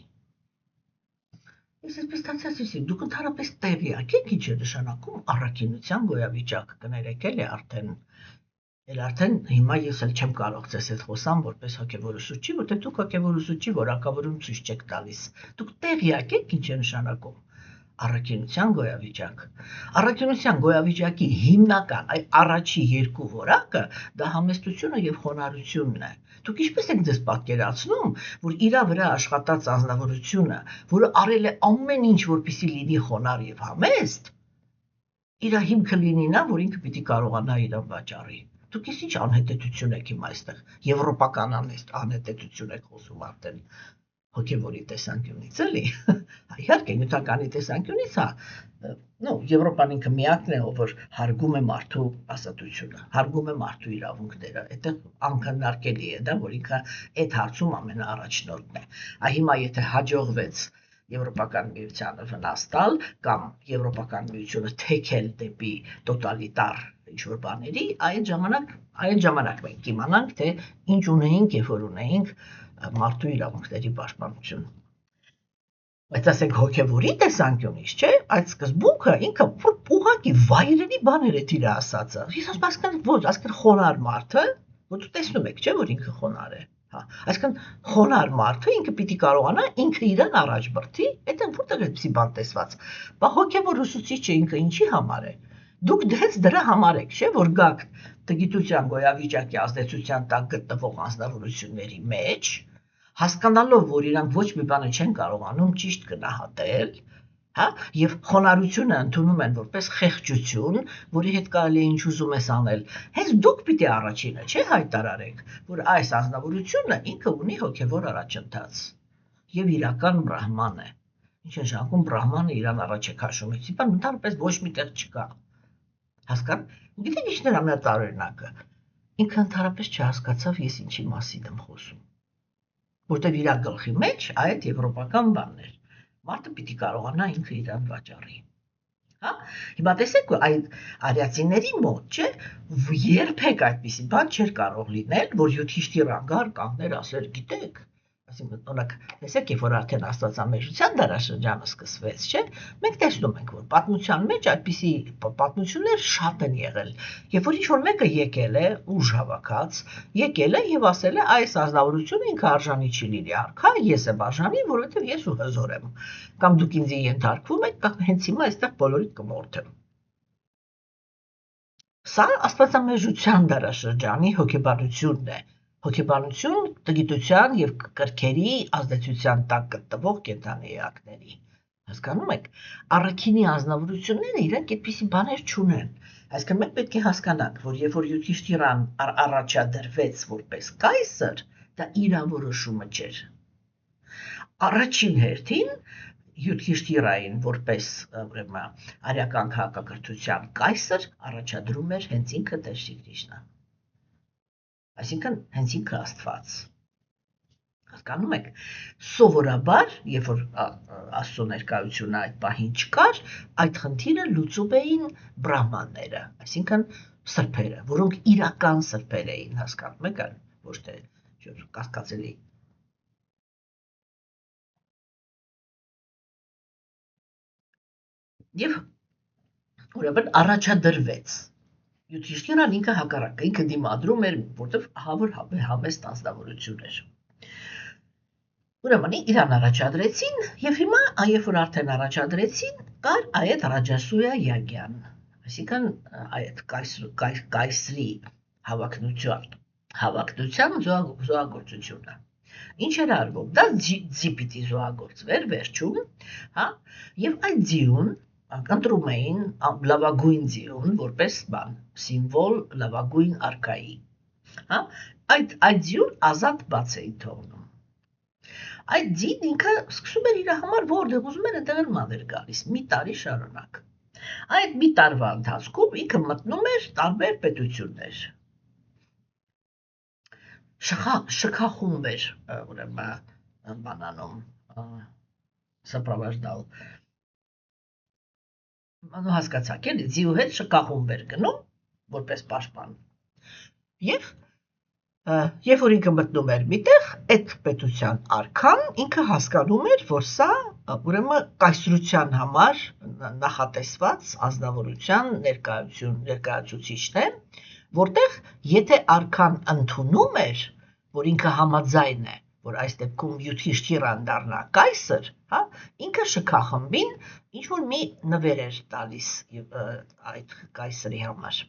Ես այսպես ստացեցի, դուք ընդհանրապես տեղյակ եք ինչ է նշանակում առաքինության գոյավիճակ, կներեք էլի արդեն հիմա ես էլ չեմ կարող ձեզ հետ խոսամ որպես հոգևոր ուսուցիչ, որտեղ դուք հոգևոր ուսուցիչի որակավորում ցույց չեք տալիս։ Դուք տեղյակ եք ինչ է նշանակում առաքինության գոյավիճակ։ Առաքինության գոյավիճակի հիմնական այ առաջի երկու որակը դա համեստությունը եւ խոնարհությունն է։ Դուք ինչպես եք ձեզ պատկերացնում, որ իր վրա աշխատած անznավորությունը, որը արել է ամեն ինչ, որպեսզի լինի խոնարհ եւ համեստ, իր հիմքը լինի նա, որ ինքը պիտի կարողանա իրան վաճառի։ Դուք ինչ անհետեցություն եք հիմա այստեղ, եվրոպական անհետեցություն եք խոսում արդեն հոգևորի տեսանկյունից, էլի։ Իհարկե, նյութականի տեսանկյունից, Եվրոպան ինքը միակն է, որ հարգում է մարդու ազատությունը, հարգում է մարդու իրավունքները, այդտեղ անքննարկելի է դա, որ ինքը այդ հարցում ամենաառաջնորդն է։ Հիմա եթե հաջողվեց Եվրոպական միությանը վնաս տալ կամ Եվրոպական միությունը թեքել դեպի տոտալիտար ինչ-որ բաների, այդ ժամանակ մենք կիմանանք, թե ինչ ունեինք, երբ որ ունեինք մարդու իրավունքների պաշտպանություն։ Բայց ասենք հոգևորի տեսանկյունից, չէ՞, այդ սկզբունքը ինքը ուղղակի վայրենի բաներ է իր ասածը։ Ես ասում ոչ, ասկան խոնարհ մարդը, որ դու տեսնում եք, չէ՞, որ ինքը խոնարհ է։ Հա, այսինքն խոնարհ մարդը ինքը պիտի կարողանա ինքը իրան առաջ բրդի, այդտեղ եմ, որտեղ այդպիսի բան տեսված։ Բա հոգևոր ուսուցիչը ինքը ինչի համար է։ Դուք դες դրա համար եք, չէ՞, որ գաք տգիտության գոյավիճակի ազդեցության տակ գտնվող անձնավորությունների մեջ, հասկանալով, որ իրանք ոչ մի բանը չեն կարողանում ճիշտ գնահատել, հա, եւ խոնարհությունը ընդունում են որպես խեղճություն, որի հետ կարելի է ինչ ուզում ես անել։ Հենց դուք պիտի առաջինը, չէ, հայտարարեք, որ այս անձնավորությունը ինքը ունի հոգևոր առաջընթաց եւ իրական բրահման է։ Ինչ է շարքում բրահմանը իրան առաջ է քաշում, իբր ընդհանրապես ոչ միտեղ չկա։ Հասկան։ Գիտեք ինչն է ամենատարօրինակը։ Ինքը ընդհանրապես չհասկացավ ես ինչի մասին եմ խոսում։ Որտեւ իր գլխի մեջ այդ եվրոպական բանն էր։ Մարդը պիտի կարողանա ինքը իրան վաճառի։ Հա? Հիմա տեսեք, այդ արիացիների մոտ, չէ, երբեք այդպիսի բան չէր կարող լինել, որ Յութիշթիր անգար կանգներ ասեր, գիտեք, այսինքն օրինակ, տեսեք, երբ որ արդեն աստվածամեժության դարաշրջանը սկսվեց, չէ, մենք տեսնում ենք, որ պատմության մեջ այդպիսի պատմություններ շատ են եղել, երբ որ ինչ-որ մեկը եկել է, ուժ հավաքած, եկել է եւ ասել է, այս ազնվորությունը ինքը արժանի չի լինի արքա, ես եմ արժանի, որովհետեւ ես ու հզոր եմ, կամ դուք ինձ ենթարկվում եք, կամ հենց հիմա այստեղ բոլորիդ կմորթեմ։ Սա աստվածամեժության դարաշրջանի հոգեբանությունն է։ Հոգեբանություն տգիտության եւ կրքերի ազդեցության տակ գտնվող կենդանի էակների։ Հասկանում եք, առաքինի ազնվորությունները իրենք այդպիսի բաներ չունեն։ Այսինքն մենք պետք է հասկանանք, որ երբ որ Յութիշթիրան առաջադրվեց որպես կայսր, դա իր որոշումը չէր։ Առաջին հերթին Յութիշթիրային որպես ուրեմն արիական քաղաքակրթության կայսր առաջադրում էր հենց ինքը Տեր Շրի Կրիշնան։ Այսինքն հենց ինքը Աստված։ Հասկանում եք, սովորաբար, երբ որ Աստծո ներկայությունը այդ պահին չկար, այդ խնդիրը լուծում էին բրահմանները, այսինքն սրբերը, որոնք իրական սրբեր էին, հասկանում եք, ոչ թե կասկածելի։ Եվ ուրեմն առաջադրվեց։ Յութիշթիրան ինքը հակառակը, ինքը դիմադրում էր, որտեվ ահավոր համեստ անձնավորություն էր։ Ուրեմն իրան առաջադրեցին, եւ հիմա, երբ որ արդեն առաջադրեցին, կար այդ Ռաջասույա Յագյան, այսինքն այդ կայսրի հավակնության զոհագործությունը։ Ինչ էր արվում։ Դա ձի պիտի զոհագործվեր վերջում, հա, եւ այդ ձիուն ընտրում էին լավագույն ձիուն որպես բան, սիմվոլ լավագույն արքայի, հա, այդ ձիուն ազատ բաց էին թողնում։ Այդ ձին ինքը սկսում էր իր համար որտեղ ուզում էր այնտեղ ման էր գալիս, մի տարի շարունակ։ Այդ մի տարվա ընթացքում ինքը մտնում էր տարբեր պետություններ։ Շքախումբ էր ուրեմն բանանում, սպրավաժդալ։ Անու հասկացաք, էլի, ձիու հետ շքախումբ էր գնում, որպես պաշտպան։ Եվ երբ որ ինքը մտնում էր միտեղ, այդ պետության արքան ինքը հասկանում էր, որ սա ուրեմն կայսրության համար նախատեսված ազնվորության ներկայացուցիչն է, որտեղ եթե արքան ընդունում էր, որ ինքը համաձայն է, որ այս դեպքում Յութիշթիրան դառնա կայսր, հա, ինքը շքախմբին ինչ-որ մի նվեր էր տալիս այդ կայսրի համար։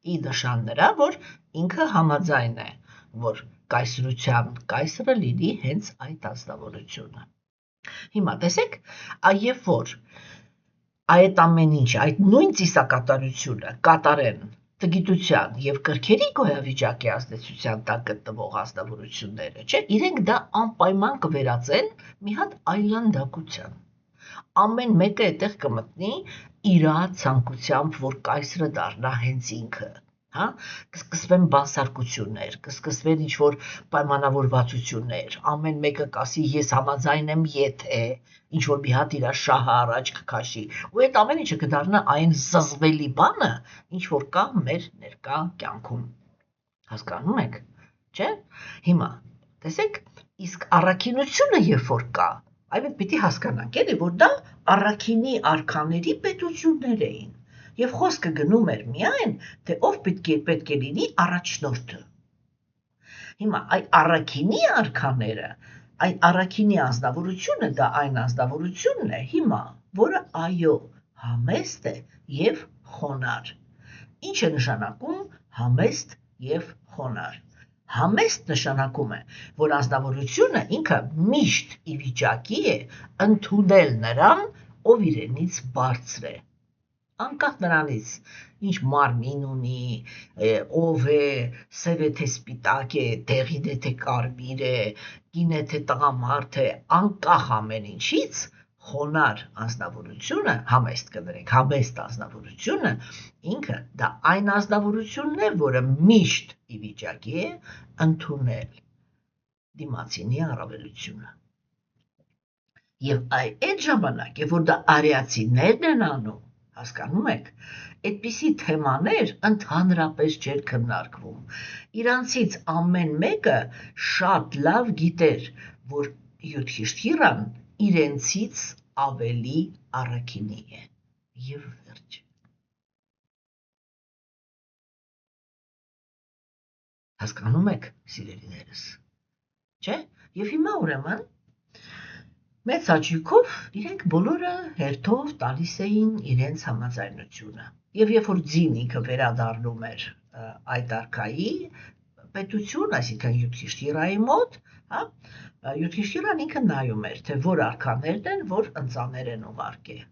Ի նշան նրա, որ ինքը համաձայն է, որ կայսրության կայսրը լինի հենց այդ ազնվորությունը։ Հիմա տեսեք, երբ որ այդ ամեն ինչ, այդ նույն ծիսակատարությունը կատարեն տգիտության եւ կրքերի գոյավիճակի ազդեցության տակ գտնվող ազնվորությունները, չէ, իրենք դա անպայման կվերածեն մի հատ այլանդակության։ Ամեն մեկը այդտեղ կմտնի իր ցանկությամբ, որ կայսրը դառնա հենց ինքը, հա, կսկսվեն բանսարկություններ, կսկսվեն ինչ-որ պայմանավորվածություններ, ամեն մեկը կասի ես համաձայն եմ, եթե ինչ-որ մի հատ իր շահը առաջ կքաշի, ու այդ ամեն ինչը կդառնա այն զզվելի բանը, ինչ-որ կա մեր ներկա կյանքում։ Հասկանում եք, չէ՞։ Հիմա, տեսեք, իսկ առաքինությունը երբ որ կա, այլ պիտի հասկանանք, էլի, որ դա առաքինի արքաների պետություններ էին, եւ խոսքը գնում էր միայն, թե ով պետք է լինի առաջնորդը։ Հիմա այդ առաքինի արքաները Այն առաքինի անձնավորությունը դա այն անձնավորությունն է հիմա, որը այո, համեստ է եւ խոնար։ Ինչ է նշանակում համեստ եւ խոնար։ Համեստ նշանակում է, որ անձնավորությունը ինքը միշտ ի վիճակի է ընդունել նրան, ով իրենից բարձր է։ Անկախ նրանից, ինչ մարմին ունի, ով է, սև է թե սպիտակ է, դեղին է թե կարմիր է, կին է թե տղամարդ է, անկախ ամեն ինչից, խոնար անձնավորությունը, համեստ կներեք, համեստ անձնավորությունը, ինքը դա այն անձնավորությունն է, որը միշտ ի վիճակի է ընդունել դիմացինի առավելությունը։ Եվ այդ ժամանակ, երբ որ դա արիացիներն են անում, հասկանում եք, այդպիսի թեմաներ ընդհանրապես չէր քննարկվում։ Իրանցից ամեն մեկը շատ լավ գիտեր, որ Յուդհիշթիրան իրենցից ավելի առաքինի է։ Եվ վերջ։ Հասկանում եք, սիրելիներս, չէ՞։ Եվ հիմա ուրեմն մեծ հաճույքով իրենք բոլորը հերթով տալիս էին իրենց համաձայնությունը։ Եվ երբ որ ձին ինքը վերադառնում էր այդ արքայի պետություն, այսինքն Յուդհիշթիրայի մոտ, հա, Յուդհիշթիրան ինքը նայում էր, թե որ արքաներն են, որ ընծաներ են ուղարկել։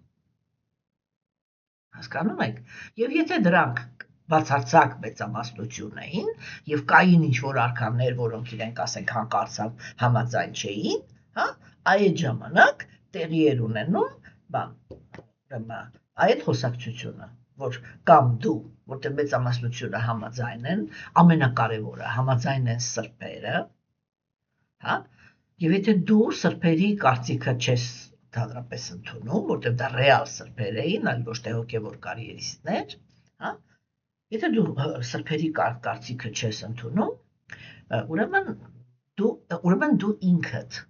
Հասկանում եք։ Եվ եթե դրանք բացարձակ մեծամասնություն էին, եւ կային ինչ-որ արքաներ, որոնք իրենք ասենք հանկարծավ համաձայն չէին, հա, այդ ժամանակ տեղի էր ունենում այդ խոսակցությունը, որ կամ դու, որտեղ մեծամասնությունը համաձայն են, ամենակարևորը համաձայն են սրբերը, հա, եւ եթե դու սրբերի կարծիքը չես ընդհանրապես ընդունում, որտեղ դա ռեալ սրբեր էին, այլ ոչ թե հոգևոր կարիերիստներ, հա, եթե դու սրբերի կարծիքը չես ընդունում, ուրեմն դու ինքդ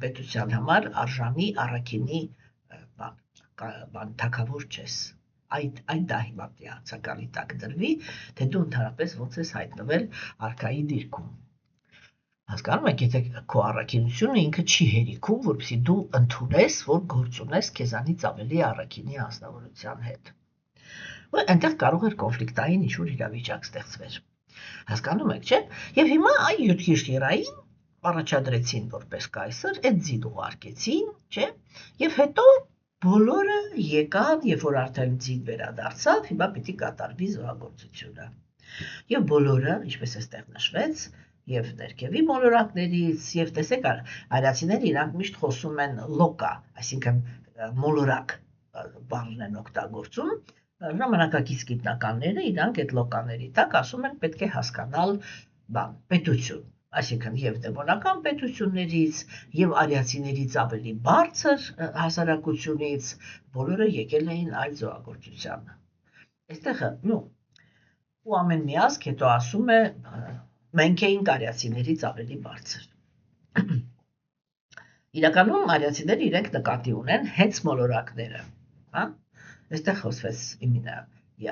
պետության համար արժանի առաքինի թագավոր չես։ Այդ դա հիմա ցակալի տակ դրվի, թե դու ընդհանրապես ոնց ես հայտնվել արքայի դիրքում։ Հասկանում եք, եթե քո առաքինությունը ինքը չի հերիքում, որպեսզի դու ընդունես, որ գործ ունես քեզանից ավելի առաքինի անձնավորության հետ։ Այնտեղ կարող էր կոնֆլիկտային ինչ-որ իրավիճակ ստեղծվեր։ Հասկանում եք, չէ՞։ Եվ հիմա այն Յուդհիշթիրային առաջադրեցին որպես կայսր, այդ ձին ուղարկեցին, չէ՞։ Եվ հետո բոլորը եկան, երբ որ արդեն ձին վերադարձավ, հիմա պիտի կատարվի զոհագործությունը։ Եվ բոլորը, ինչպես էստեղ նշվեց, եւ ներքևի մոլորակներից, եւ տեսեք, արիացիները իրանք միշտ խոսում են լոկա, այսինքն մոլորակ բառն են օգտագործում, ժամանակակից գիտնականները իրանք այդ լոկաների տակ ասում են պետք է հասկանալ պետություն, այսինքն եւ դեմոնական պետություններից, եւ արիացիներից ավելի բարձր հասարակությունից բոլորը եկել էին այդ զոհագործությանը։ Այստեղ, ու ամեն մի ազգ հետո ասում է մենք էինք արիացիներից ավելի բարձր։ Իրականում արիացիները իրենք նկատի ունեն հենց մոլորակները, հա։ Այստեղ խոսվեց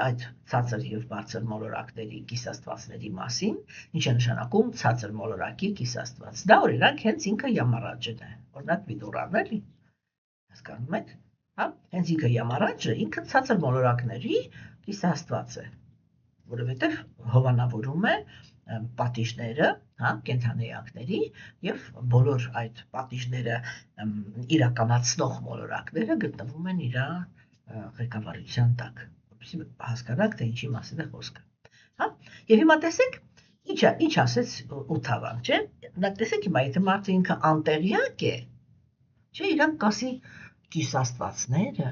այդ ցածր եւ բարձր մոլորակների կիսաստվածների մասին, ինչը նշանակում ցածր մոլորակի կիսաստված։ Դա օրինակ հենց ինքը Յամարաջն է, օրինակ Վիդուրան էլի։ Հասկանում եք, հա։ Հենց ինքը Յամարաջը ինքը ցածր մոլորակների կիսաստված է, որովհետեւ հովանավորում է պատիժները, հա, կենդանեակների եւ բոլոր այդ պատիժները իրականացնող մոլորակները գտնվում են իր ղեկավարության տակ, որպեսզի հասկանաք, թե ինչի մասին է խոսքը, հա։ Եվ հիմա տեսեք, ինչ ասեց Ութավան, չէ՞։ Նա տեսեք հիմա, եթե մարդը ինքը անտեղյակ է, չէ, իրանք կասի կիսաստվածները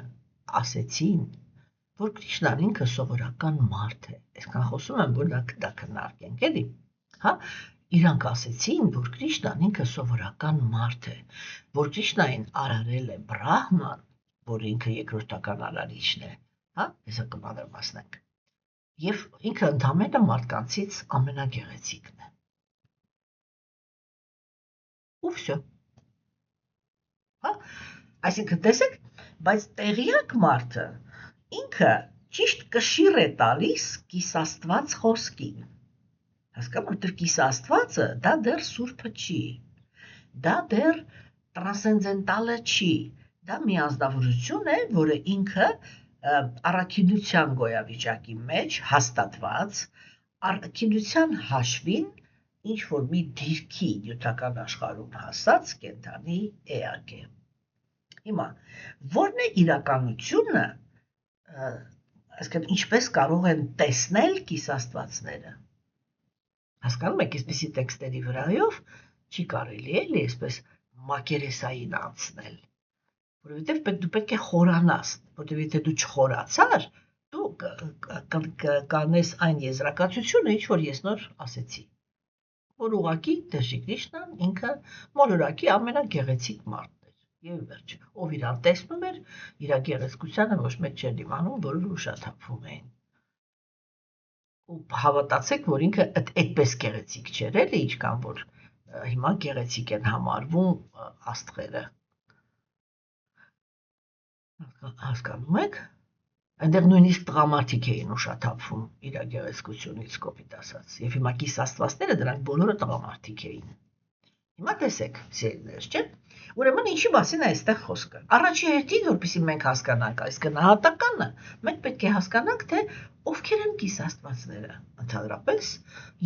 ասեցին, որ Կրիշնան ինքը սովորական մարդ է, այսքան խոսում եմ, որ դա քննարկենք, էլի, հա, իրանք ասեցին, որ Կրիշնան ինքը սովորական մարդ է, որ Կրիշնային արարել է Բրահման, որ ինքը երկրորդական արարիչն է, հա, հեսա կմանրամասնենք, եւ ինքը ընդամենը մարդկանցից ամենագեղեցիկն է։ Ու վсё։ Հա, այսինքն տեսեք, բայց տեղյակ մարդը ինքը ճիշտ կշիռ է տալիս կիսաստված խոսքին։ Հասկանում, որտեղ կիսաստվածը դա դեռ սուրբը չի։ դա դեռ տրանսցենդենտալը չի, դա մի անձնավորություն է, որը ինքը առաքինության գոյավիճակի մեջ հաստատված, առաքինության հաշվին ինչ-որ մի դիրքի նյութական աշխարհում հասած կենդանի էակ է։ Հիմա, որն է իրականությունը, այսինքն ինչպես կարող են տեսնել կիսաստվածները։ Հասկանում եք, այսպիսի տեքստերի վրայով չի կարելի էլի այսպես մակերեսային անցնել, որովհետև դու պետք է խորանաս, որովհետև եթե դու չխորացար, դու կանես այն եզրակացությունը, ինչ որ ես նոր ասեցի, որ ուղղակի Տեր Կրիշնան ինքը մոլորակի ամենագեղեցիկ մարդն էր, եւ վերջ, ով իրան տեսնում էր, իր գեղեցկությանը ոչ մեկ չէր դիմանում, բոլորը ուշաթափվում էին։ Ու հավատացեք, որ ինքը այդպես գեղեցիկ չէր էլի, ինչքան որ հիմա գեղեցիկ են համարվում աստղերը։ Հասկանում եք։ Այնտեղ նույնիսկ տղամարդիկ էին ուշաթափվում իր գեղեցկությունից, կոպիտ ասած, եւ հիմա կիսաստվածները դրանք բոլորը տղամարդիկ էին։ Հիմա տեսեք, սիրելիներ, չէ՞։ Ուրեմն ինչի մասին է այստեղ խոսքը։ Առաջի հերթին, որպեսզի մենք հասկանանք այս գնահատականը, մենք պետք է հասկանանք, թե ովքեր են կիսաստվածները ընդհանրապես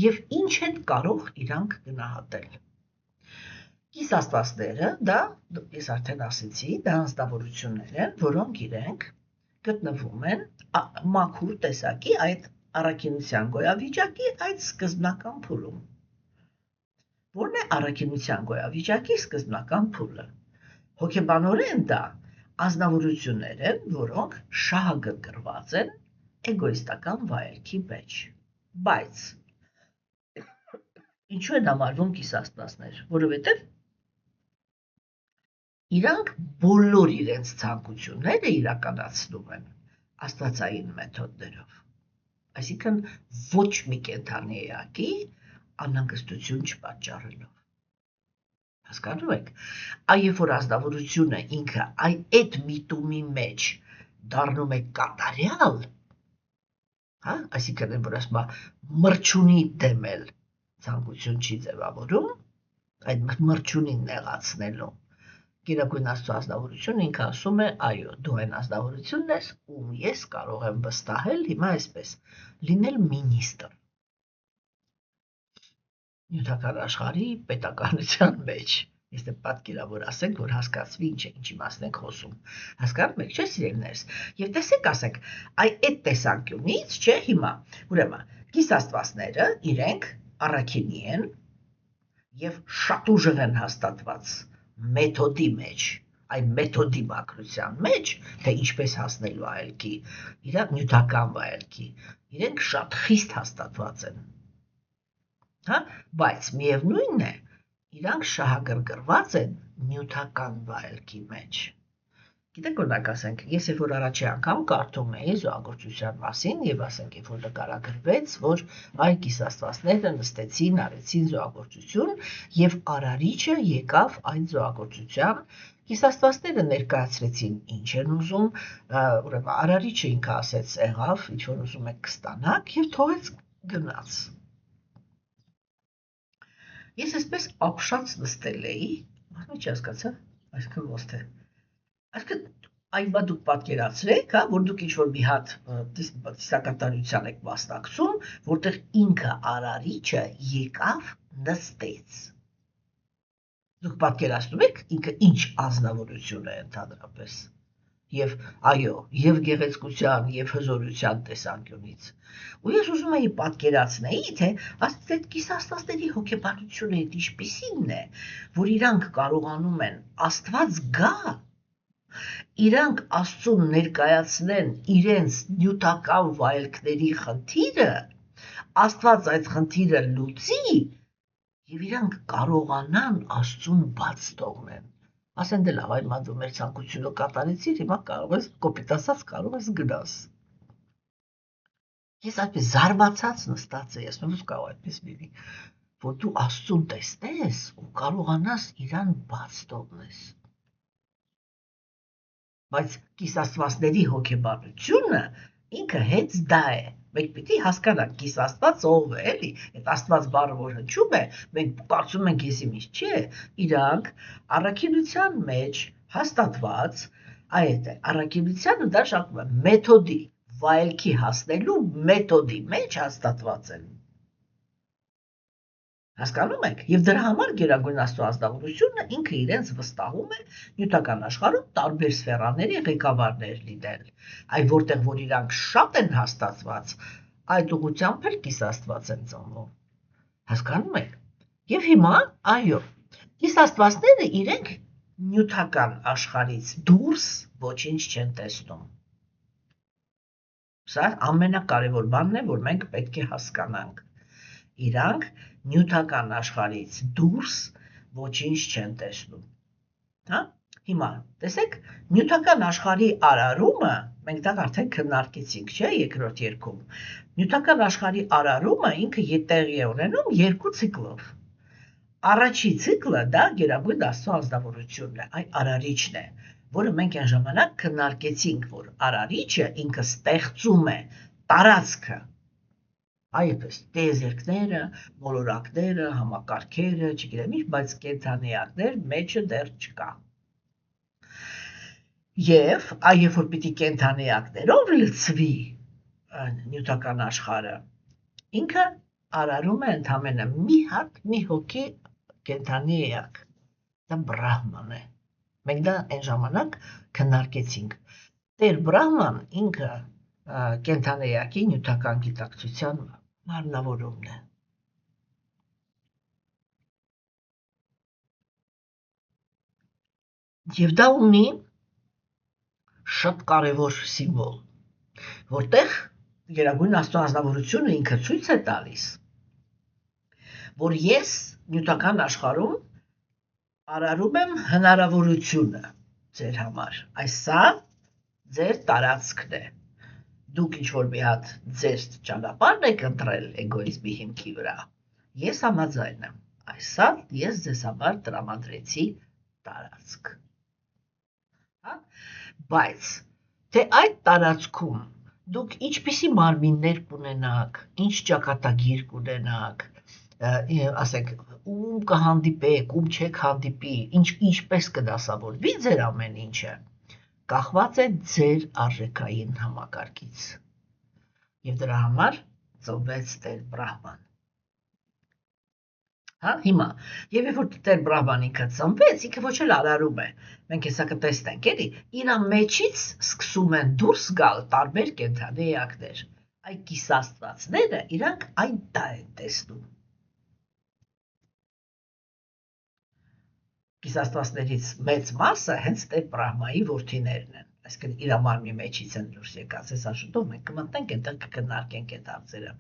եւ ինչ են կարող իրանք գնահատել։ Կիսաստվածները, դա ես արդեն ասեցի, դա անձնավորություններ են, որոնք իրենք գտնվում են մաքուր տեսակի այդ առաքինության գոյավիճակի այդ սկզբնական փուլում։ Որն է առաքինության գոյավիճակի սկզբնական փուլը։ Հոգեբանորեն դա անձնավորություններ են, որոնք շահագրգռված են էգոիստական վայելքի մեջ։ Բայց ինչու են համարվում կիսաստվածներ, որովհետև իրանք բոլոր իրենց ցանկությունները իրականացնում են աստվածային մեթոդներով։ Այսինքն ոչ մի կենդանի էակի անհանգստություն չպատճառելով։ Հասկանում եք, երբ որ ազնվորությունը ինքը այդ միտումի մեջ դառնում է կատարյալ, այսինքն որ ասում է մրջունի դեմել ցանկություն չի ձևավորում, այդ մրջունին նեղացնելու, Գերագույն Աստծո ազնվորությունը ինքը ասում է, այո, դու այն ազնվորությունն ես, ում ես կարող եմ վստահել հիմա այսպես, լինել մինիստր նյութական աշխարհի պետականության մեջ։ Ես դե պատկերավոր ասենք, որ հասկացվի ինչի մասին ենք խոսում։ Հասկանում եք, չէ՞ սիրելիներս։ Եվ տեսեք, ասենք, այդ տեսանկյունից, չէ, հիմա, ուրեմն, կիսաստվածները իրենք առաքինի են եւ շատ ուժեղ են հաստատված մեթոդի մեջ, այն մեթոդի մակրության մեջ, թե ինչպես հասնելու վայելքի, իրանք նյութական վայելքի, իրենք շատ խիստ հաստատված են։ Բայց միևնույնն է, իրանք շահագրգռված են նյութական վայելքի մեջ։ Գիտեք, օրինակ ասենք, ես երբ որ առաջի անգամ կարդում էի զոհագործության մասին եւ ասենք, երբ որ նկարագրվեց, որ այ կիսաստվածները նստեցին, արեցին զոհագործություն եւ Արարիչը եկավ այդ զոհագործության, կիսաստվածները ներկայացրեցին ինչ են ուզում, ուրեմն Արարիչը ինքը ասեց եղավ, ինչ որ ուզում եք կստանաք եւ թողեց գնաց։ Ես այսպես ապշած նստել էի, ոչ հասկացա, այսինքն ոնց թե։ Այսինքն այբա դուք պատկերացրեք, որ դուք ինչ-որ մի հատ տեսակատարության եք մասնակցում, որտեղ ինքը Արարիչը եկավ նստեց։ Դուք պատկերացնում եք ինքը ինչ ազնվորություն է ընդհանրապես։ Եվ այո, եւ գեղեցկության, եւ հզորության տեսանկյունից։ Ու ես ուզում էի պատկերացնեի, թե այդ կիսաստվածների հոգեբանությունը ինչպիսին է, որ իրանք կարողանում են Աստված գա, իրանք Աստծուն ներկայացնեն իրենց նյութական վայելքների խնդիրը, Աստված այդ խնդիրը լուծի, եւ իրանք կարողանան Աստծուն բաց թողնեն։ Ասեն դե լավ, այլ դու մեր ցանկությունը կատարեցիր, հիմա կարող ես կոպիտ ասած կարող ես գնաս։ Ես այդպես զարմացած նստած էի, ասում եմ, ո՞ւս կարող այդպես լինի, որ դու Աստծուն տեսնես ու կարողանաս իրան բաց թողնես։ Բայց կիսաստվածների հոգեբանությունը ինքը հենց դա է, Մենք պիտի հասկանանք կիս Աստված ով է, էլի, այդ Աստված բառը որ հնչում է, մենք կարծում ենք եսի միշտ չէ, իրանք առաքինության մեջ հաստատված, այդ է, առաքինությանը դա շակում է մեթոդի, վայելքի հասնելու մեթոդի մեջ հաստատված են։ Հասկանում եք, եւ դրա համար Գերագույն Աստծո ազնվորությունը ինքը իրենց վստահում է նյութական աշխարհում տարբեր սֆերաների ղեկավարներ լինել, այ որտեղ որ իրանք շատ են հաստատված, այդ ուղղությամբ էլ կիս Աստված են ծնվում։ Հասկանում եք։ Եվ հիմա, այո, կիս Աստվածները իրենք նյութական աշխարհից դուրս ոչինչ չեն տեսնում։ Սա ամենակարևոր բանն է, որ մենք պետք է հասկանանք։ Իրանք նյութական աշխարհից դուրս ոչինչ չեն տեսնում։ Հա? Հիմա, տեսեք, նյութական աշխարհի արարումը, մենք դա արդեն քննարկեցինք, չէ՞, երկրորդ երգում։ Նյութական աշխարհի արարումը ինքը տեղի է ունենում երկու ցիկլով։ Առաջի ցիկլը դա Գերագույն Աստծո ազնվորությունն է, այն արարիչն է, որը մենք այն ժամանակ քննարկեցինք, որ արարիչը ինքը ստեղծում է տարածքը։ Այդպես տիեզերքները, մոլորակները, համակարգերը, չգիտեմ ինչ, բայց կենդանիակներ մեջը դեռ չկա։ Եվ այ որ պիտի կենդանիակներով լցվի նյութական աշխարհը, ինքը արարում է ընդամենը մի հատ, մի հոգի կենդանի էակ։ Դա Բրահման է։ Մենք դա այն ժամանակ քննարկեցինք։ Տեր Բրահման ինքը կենդանի էակի նյութական գիտակցության մարմնավորումն է։ Եվ դա ունի շատ կարևոր սիմվոլ, որտեղ Գերագույն Աստծո ազնվորությունը ինքը ցույց է տալիս, որ ես նյութական աշխարհում արարում եմ հնարավորությունը ձեր համար։ Այսա ձեր տարածքն է։ Դուք ինչ-որ մի հատ ձեր ճանապարհն եք ընտրել էգոիզմի հիմքի վրա։ Ես համաձայն եմ։ Այսա ես ձեզ համար տրամադրեցի տարածք։ Հա? Բայց թե այդ տարածքում դուք ինչպիսի մարմիններ կունենաք, ինչ ճակատագիր կունենաք, ասենք, ում կհանդիպեք, ում չեք հանդիպի, ինչպես կդասավորվի ձեր ամեն ինչը, կախված է ձեր արժեքային համակարգից։ Եվ դրա համար ծնվեց Տեր Բրահման։ Հա, հիմա, եւ երբ որ Տեր Բրահման ինքը ծնվեց, ինքը ոչ էլ արարում է։ Մենք հեսա կտեսնենք, էլի, իր մեջից սկսում են դուրս գալ տարբեր կենդանի էակներ։ Այդ կիս Աստվածները իրանք այն դա են տեսնում։ Կիս Աստվածներից մեծ մասը հենց Տեր Բրահմայի որդիներն են, այսինքն իր մարմնի մեջից են դուրս եկած, հեսա շուտով մենք կմտնենք, այնտեղ կքննարկենք այդ հարցերը։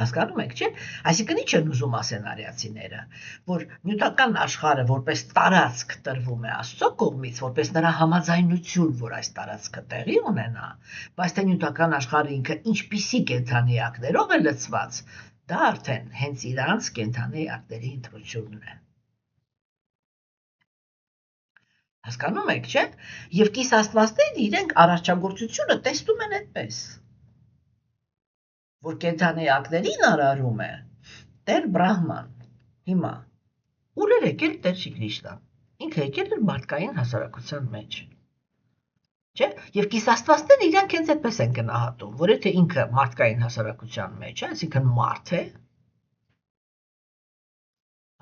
Հասկանում եք, չէ՞։ Այսինքն ինչ են ուզում ասեն արիացիները, որ նյութական աշխարհը որպես տարածք տրվում է Աստծո կողմից, որպես նրա համաձայնություն, որ այս տարածքը տեղի ունենա, բայց թե նյութական աշխարհը ինքը ինչպիսի կենդանի էակներով է լցված, դա արդեն հենց իրանց կենդանի էակների ընտրությունն է։ Հասկանում եք, չէ՞։ Եվ կիս Աստվածներն իրենք արարչագործությունը տեսնում են այդպես, որ կենդանի էակներին արարում է Տեր Բրահման։ Հիմա ուր էր եկել Տեր Շիկրիշնան։ Ինքը եկել էր մարդկային հասարակության մեջ։ Չէ՞։ Եվ կիս Աստվածները իրանք հենց այդպես են գնահատում, որ եթե ինքը մարդկային հասարակության մեջ է, այսինքն մարդ է,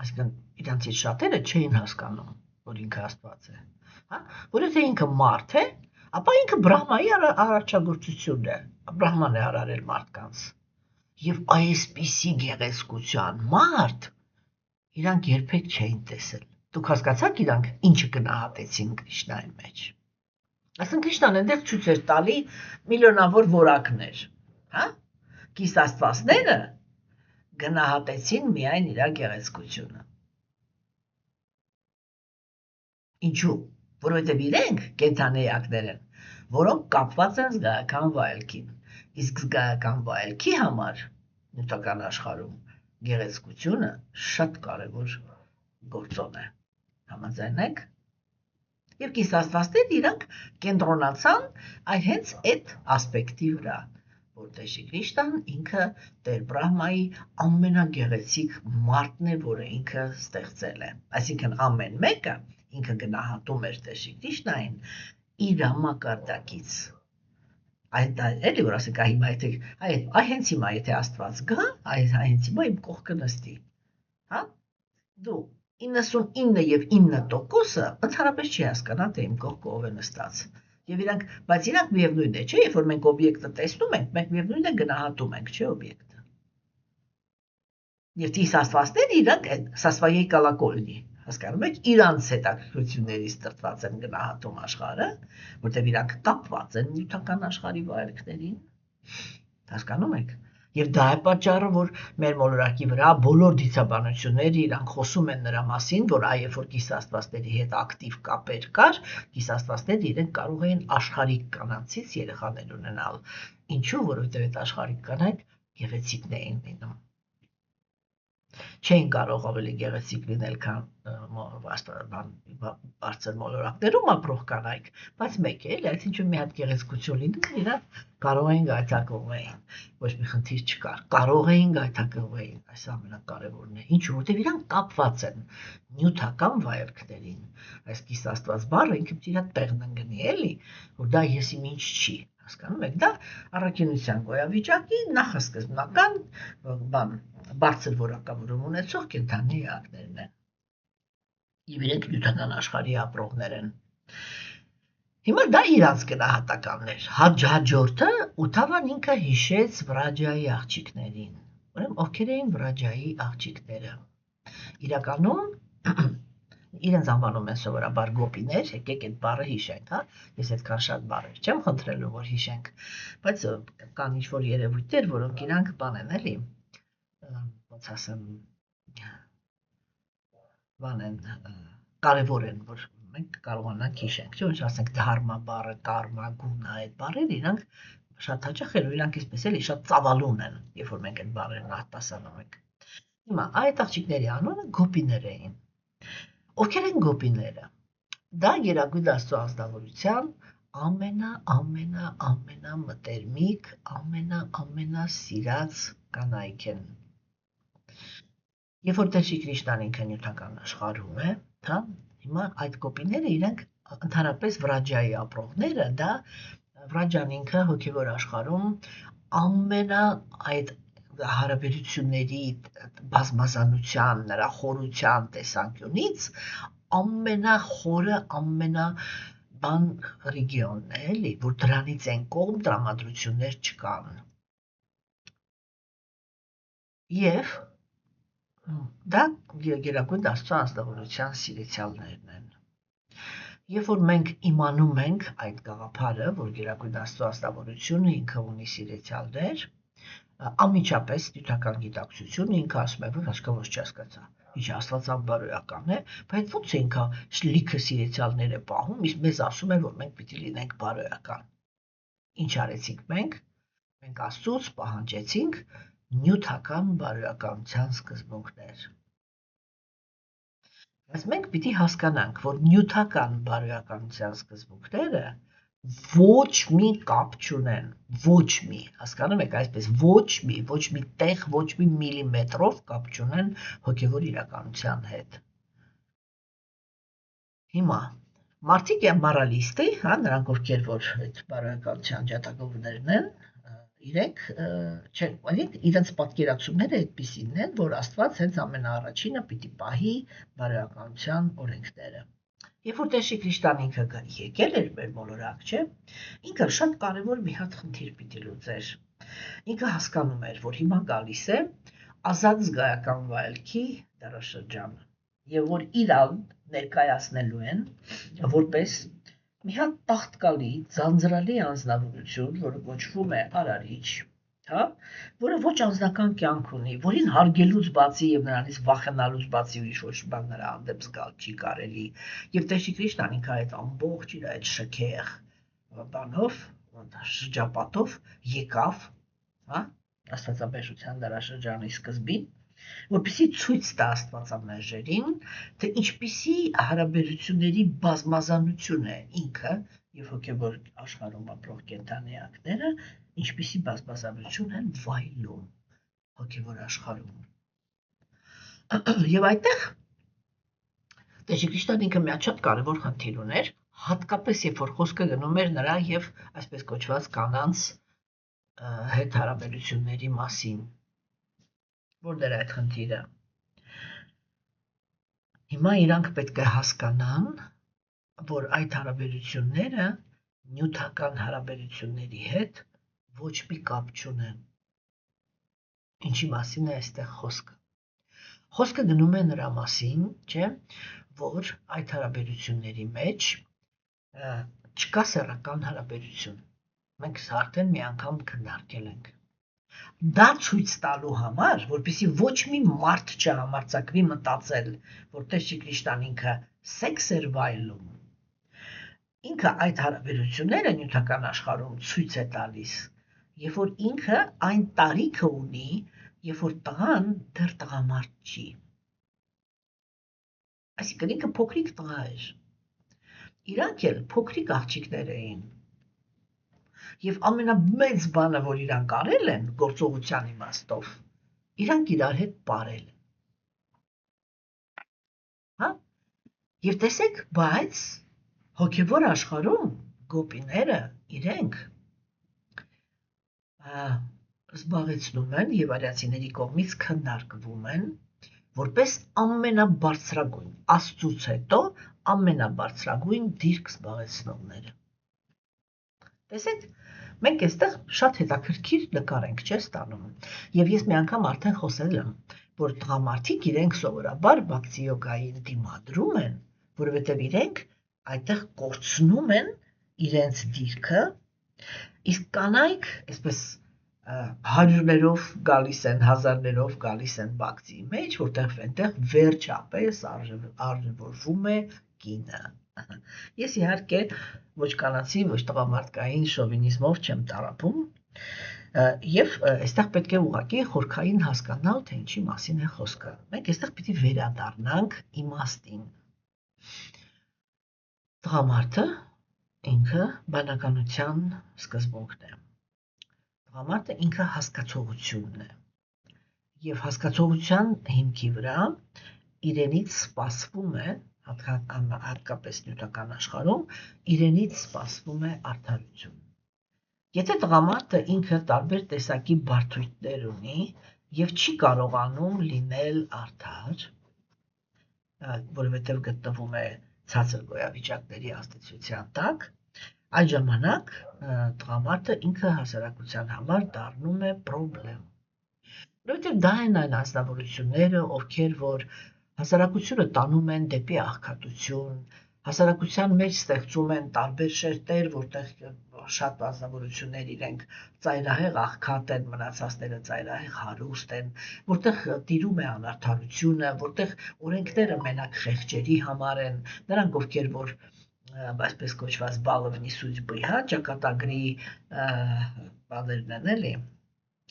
այսինքն իրանցից շատերը չէին հասկանում, որ ինքը Աստված է, հա, որ եթե ինքը մարդ է, ապա ինքը Բրահմայի արարչագործությունն է, Բրահման է արարել մարդկանց։ Եվ այսպիսի գեղեցկության մարդ իրանք երբեք չէին տեսել։ Դուք հասկացաք իրանք ինչը գնահատեցին Կրիշնայի մեջ։ Այսինքն Կրիշնան այնտեղ ցույց էր տալի միլիոնավոր որակներ, հա։ Կիս Աստվածները գնահատեցին միայն իր գեղեցկությունը։ Ինչու՞։ Որովհետև իրենք կենդանի էակներ են, որոնք կապված են զգայական վայելքին։ Իսկ զգայական վայելքի համար նյութական աշխարհում գեղեցկությունը շատ կարևոր գործոն է։ Համաձայն եք։ Եվ կիս Աստվածներն իրանք կենտրոնացան այ հենց այդ ասպեկտի վրա, որ Տեր Կրիշնան ինքը Տեր Բրահմայի ամենագեղեցիկ մարդն է, որը ինքը ստեղծել է։ Այսինքն ամեն մեկը ինքը գնահատում էր Տեր Կրիշնային իր մակարդակից։ Այդ էլի որ ասենք հիմա եթե այ հենց հիմա եթե Աստված գա, հենց հիմա իմ կողքը նստի, հա? Դու 99 եւ 9% ընդհանրապես չի հասկանա, թե իմ կողքը ով է նստած։ Եվ բայց իրանք միևնույն է, չէ՞, երբ որ մենք օբյեկտը տեսնում ենք, մենք միևնույն է գնահատում ենք, չէ՞ օբյեկտը։ Եվ these աստվածները իրանք սասվայի կալակոլնի, հասկանում եք, իրանց հետաքրքրություններից տրտված են գնահատում աշխարհը, որտեղ իրանք կապված են նյութական աշխարհի վայելքներին, հասկանում եք։ Եվ դա է պատճառը, որ մեր մոլորակի վրա բոլոր դիցաբանությունները իրանք խոսում են նրա մասին, որ այ որ կիսաստվածների հետ ակտիվ կապեր կար, կիսաստվածները իրենք կարող էին աշխարհիկ կանանցից երեխաներ ունենալ։ Ինչու, որովհետև այդ աշխարհիկ կանայք գեղեցիկն էին լինում։ Չէին կարող ավելի գեղեցիկ լինել, քան բարձր մոլորակներում ապրող կանայք, բայց մեկ է, այդ ինչ մի հատ գեղեցկություն լինում, իրանք կարող էին գայթակղվեին, ոչ մի խնդիր չկար, կարող էին գայթակղվեին, այս ամենակարևորն է, ինչու, որտեղ իրանք կապված են նյութական վայելքներին, այս կիսաստված բառը ինքը իր տեղն ընկնի, էլի, որ դա ես իմ ինչ չի, հասկանում եք, դա առաքինության գոյավիճակի նախասկզբնական բարձր որակավորում ունեցող կենդանի էակներն են։ Եվ իրենք նյութական աշխարհի ապրողներ են։ Հիմա դա իրանց գնահատականն էր։ Հաջորդը Ութավան ինքը հիշեց Վրաջայի աղջիկներին։ Ուրեմն ովքեր էին Վրաջայի աղջիկները։ Իրականում իրենց անվանում են սովորաբար գոպիներ, եկեք այդ բառը հիշենք, հա։ Ես այդքան շատ բառեր չեմ խնդրելու, որ հիշենք, բայց կան ինչ-որ երևույթներ, որոնք իրանք բան են, էլի, ոնց ասեմ, բան են, կարևոր են, որ մենք կարողանանք հիշենք, չէ՞, ոնց ասենք դհարմա բառը, կարմա, գունա, այդ բառերը իրանք շատ հաճախ են, իրանք այսպես էլի շատ ծավալուն են, երբ որ մենք այդ բառերն արտասանում ենք։ Հիմա այդ աղջիկների անունը գոպիներ էին։ Ովքեր են գոպիները։ Դա Գերագույն Աստծո ազնվորության ամենամտերմիկ, ամենասիրած կանայք են։ Երբ որ Տեր Կրիշնան ինքը նյութական աշխարհում է, հա, հիմա այդ գոպիները իրենք ընդհանրապես Վրաջայի ապրողները, դա Վրաջան ինքը հոգևոր աշխարհում այդ հարաբերությունների բազմազանության, նրա խորության տեսանկյունից ամենախորը, ամենաբան ռեգիոնն է, էլի, որ դրանից են կողմ տրամադրություններ չկան։ Եվ դա Գերագույն Աստծո ազնվորության սիրեցյալներն են։ Երբ որ մենք իմանում ենք այդ գաղափարը, որ Գերագույն Աստծո ազնվորությունը ինքը ունի սիրեցյալներ, անմիջապես նյութական գիտակցությունը ինքը ասում է, որ հաշկավոց չհասկացա, ինչ աստվածաբարոյական է, բայց ո՞նց է ինքը լիքը սիրեցյալներ է պահում, իսկ մեզ ասում է, որ մենք պիտի լինենք բարոյական։ Ինչ արեցինք մենք Աստծուց պահանջեցինք նյութական բարոյականության սկզբունքներ։ Բայց մենք պիտի հասկանանք, որ նյութական բարոյականության սկզբունքները ոչ մի կապ չունեն, ոչ մի, հասկանում եք, այսպես ոչ մի տեղ, ոչ մի միլիմետրով կապ չունեն հոգևոր իրականության հետ։ Հիմա մարդիկ են մորալիստի, հա, նրանք ովքեր որ այդ բարոյականության ջատագովներն են, իրենց պատկերացումները այդպիսին են, որ Աստված հենց ամենաառաջինը պիտի պահի բարոյականության օրենքները։ Երբ որ Տեր Կրիշնան ինքը եկել էր մեր մոլորակ, չէ, ինքը շատ կարևոր մի հատ խնդիր պիտի լուծեր։ Ինքը հասկանում էր, որ հիմա գալիս է ազատ զգայական վայելքի դարաշրջանը, եւ որ իրան ներկայացնելու են որպես մի հատ տաղտկալի, ձանձրալի անձնավորություն, որը կոչվում է Արարիչ, հա, որը ոչ անձնական կյանք ունի, որին հարգելուց բացի եւ նրանից վախենալուց բացի ուրիշ ոչ բան նրա հանդեպ զգալ չի կարելի։ Եվ Տեր Կրիշնան ինքը այդ ամբողջ իր այդ շքեղ բանով, շրջապատով եկավ, հա, աստվածաբեժության դարաշրջանի սկզբին, որպեսզի ցույց տա աստվածամերժերին, թե ինչպիսի հարաբերությունների բազմազանություն է ինքը եւ հոգեվոր աշխարհում ապրող կենդանիակները, ինչպիսի բազմազանություն են վայելում հոգևոր աշխարհում։ Եվ այդտեղ Տեր Քրիստոսն ինքը մի շատ կարևոր խնդիր ուներ, հատկապես երբ որ խոսքը գնում էր նրա եւ այսպես կոչված կանանց հետ հարաբերությունների մասին։ Որտեղ է այդ խնդիրը։ Հիմա իրանք պետք է հասկանան, որ այդ հարաբերությունները նյութական հարաբերությունների հետ ոչ մի կապ չունեն։ Ինչի մասին է այստեղ խոսքը։ Խոսքը գնում է նրա մասին, չէ, որ այդ հարաբերությունների մեջ չկա սեռական հարաբերություն։ Մենք սա արդեն մի անգամ քննարկել ենք։ Դա ցույց տալու համար, որպեսզի ոչ մի մարդ չհամարձակվի մտածել, որ Տեր Քրիստոսն ինքը սեքս էր վայելում։ Ինքը այդ հարաբերությունները նյութական աշխարհում ցույց է տալիս, երբ որ ինքը այն տարիքը ունի, երբ որ տղան դեռ տղամարդ չի։ Այսինքն ինքը փոքրիկ տղա էր։ Իրանք էլ փոքրիկ աղջիկներ էին։ Եվ ամենամեծ բանը, որ իրանք արել են գործողության իմաստով, իրանք իրար հետ ապրել։ Հա? Եվ տեսեք, բայց հոգևոր աշխարհում գոպիները իրենք զբաղեցնում են եւ արիացիների կողմից քննարկվում են որպես ամենաբարձրագույն Աստծուց հետո ամենաբարձրագույն դիրք զբաղեցնողները։ Տեսեք, մենք այստեղ շատ հետաքրքիր նկար ենք չէ՞ ստանում։ Եվ ես մի անգամ արդեն խոսել եմ, որ տղամարդիկ իրենք սովորաբար բակցի յոգային դիմադրում են, որովհետեւ իրենք այդտեղ կորցնում են իրենց դիրքը, իսկ կանայք այսպես հարյուրներով գալիս են, հազարներով գալիս են բակցի մեջ, որտեղ այնտեղ վերջապես արժևորվում է կինը։ Ես իհարկե ոչ կանացի, ոչ տղամարդկային շովինիզմով չեմ տառապում, եւ այստեղ պետք է ուղղակի խորքային հասկանալ, թե ինչի մասին է խոսքը։ Մենք այստեղ պիտի վերադառնանք իմաստին։ Տղամարդը ինքը բանականության սկզբունքն է։ Տղամարդը ինքը հասկացողությունն է։ Եվ հասկացողության հիմքի վրա իրենից սպասվում է, հատկապես նյութական աշխարհում, իրենից սպասվում է արդարություն։ Եթե տղամարդը ինքը տարբեր տեսակի բարդություններ ունի եւ չի կարողանում լինել արդար, որովհետեւ գտնվում է ցածր գոյավիճակների ազդեցության տակ, այդ ժամանակ տղամարդը ինքը հասարակության համար դառնում է խնդրեմ։ Որովհետև դա են այն անձնավորությունները, ովքեր որ հասարակությունը տանում են դեպի աղքատություն, հասարակության մեջ ստեղծում են տարբեր շերտեր, որտեղ շատ անձնավորություններ իրենք ծայրահեղ աղքատ են, մնացածները ծայրահեղ հարուստ են, որտեղ տիրում է անարդարությունը, որտեղ օրենքները մենակ խեղճերի համար են, նրանք ովքեր որ այսպես կոչված բալովնի սուջբի, հա, ճակատագրի բաներն են էլի,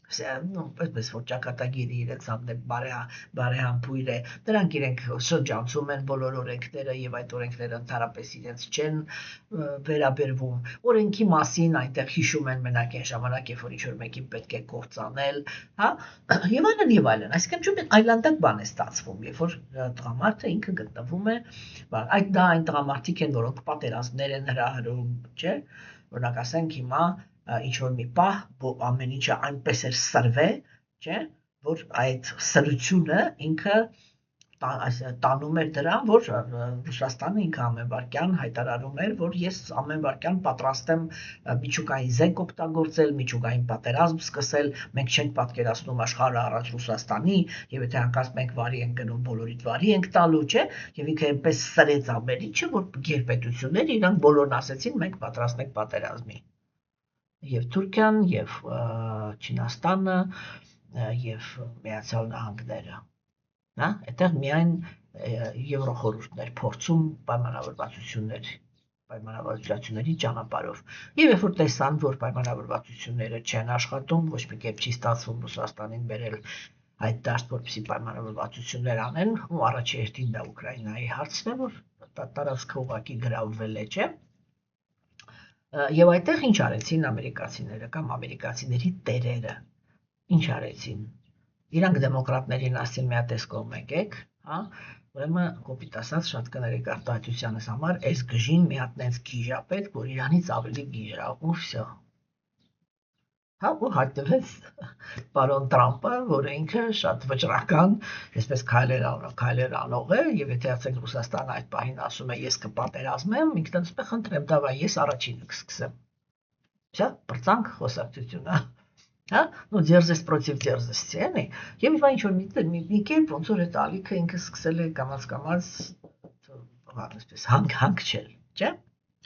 այսպես որ ճակատագիրը իրենց հանդեպ բարեհամբույր է, նրանք իրենք շրջանցում են բոլոր օրենքները եւ այդ օրենքները ընդհանրապես իրենց չեն վերաբերվում, օրենքի մասին այնտեղ հիշում են մենակ այն ժամանակ, երբ որ ինչ-որ մեկին պետք է կործանել, հա, եւ այլն, այսինքն այլանդակ բան է ստացվում, երբ որ տղամարդը ինքը գտնվում է, այդ դա այն տղամարդիկ են, որոնք պատերազմներ են հրահրում, չէ՞, օրինակ ասենք հիմա ինչ-որ մի պահ ամեն ինչը այնպես էր սրվե, չէ, որ այդ սրությունը ինքը տանում էր դրան, որ Ռուսաստանը ինքը ամեն վարքյան հայտարարում էր, որ ես ամեն վարքյան պատրաստ եմ միջուկային զենք օգտագործել, միջուկային պատերազմ սկսել, մենք չենք պատկերացնում աշխարհը առանց Ռուսաստանի, եւ եթե հանկարծ մենք վարի ենք գնում, բոլորիդ վարի ենք տալու, չէ, եւ ինքը այնպես սրեց ամեն ինչը, որ գերպետությունները իրանք բոլորն ասեցին, մենք պատրաստ ենք պատերազմի։ Եվ Թուրքիան, եւ Չինաստանը, եւ Միացյալ Նահանգները, հա, այդտեղ միայն Եվրոխորհուրդներ փորձում պայմանավորվածությունների ճանապարհով։ Եվ երբ որ տեսան, որ պայմանավորվածությունները չեն աշխատում, ոչ մի կերպ չի ստացվում Ռուսաստանին բերել այդ դաշտ, որպեսզի պայմանավորվածություններ անեն, ու առաջերտին դա Ուկրաինայի հարցն է, որ տարածքը ուղղակի գրավվել է, չէ։ Եվ այդտեղ ինչ արեցին ամերիկացիները կամ ամերիկացիների տերերը, ինչ արեցին, իրանք դեմոկրատներին ասին մի հատ էս կողմ եկեք, հա, ուրեմն կոպիտ ասած շատ կներեք արտահայտությանս համար, այս գժին մի հատ նենց գիժ ա պետք, որ իրանից ավելի գիժ ա, ու վсё։ Հա, ու հայտնվեց պարոն Տրամպը, որը ինքը շատ վճռական, այսպես քայլեր անող է, եւ եթե ասենք Ռուսաստանը այդ պահին ասում է ես կպատերազմեմ, ինքն ասում է խնդրեմ, դավայ ես առաջինը կսկսեմ։ Всё, բրծանք խոսակցությունը։ Հա, ну дерзость против дерзости, էլի։ Եվ իվա ինչ որ մի կերպ ոնց որ այդ ալիքը ինքը սկսել է կամաց այսպես հանգչել, չէ՞։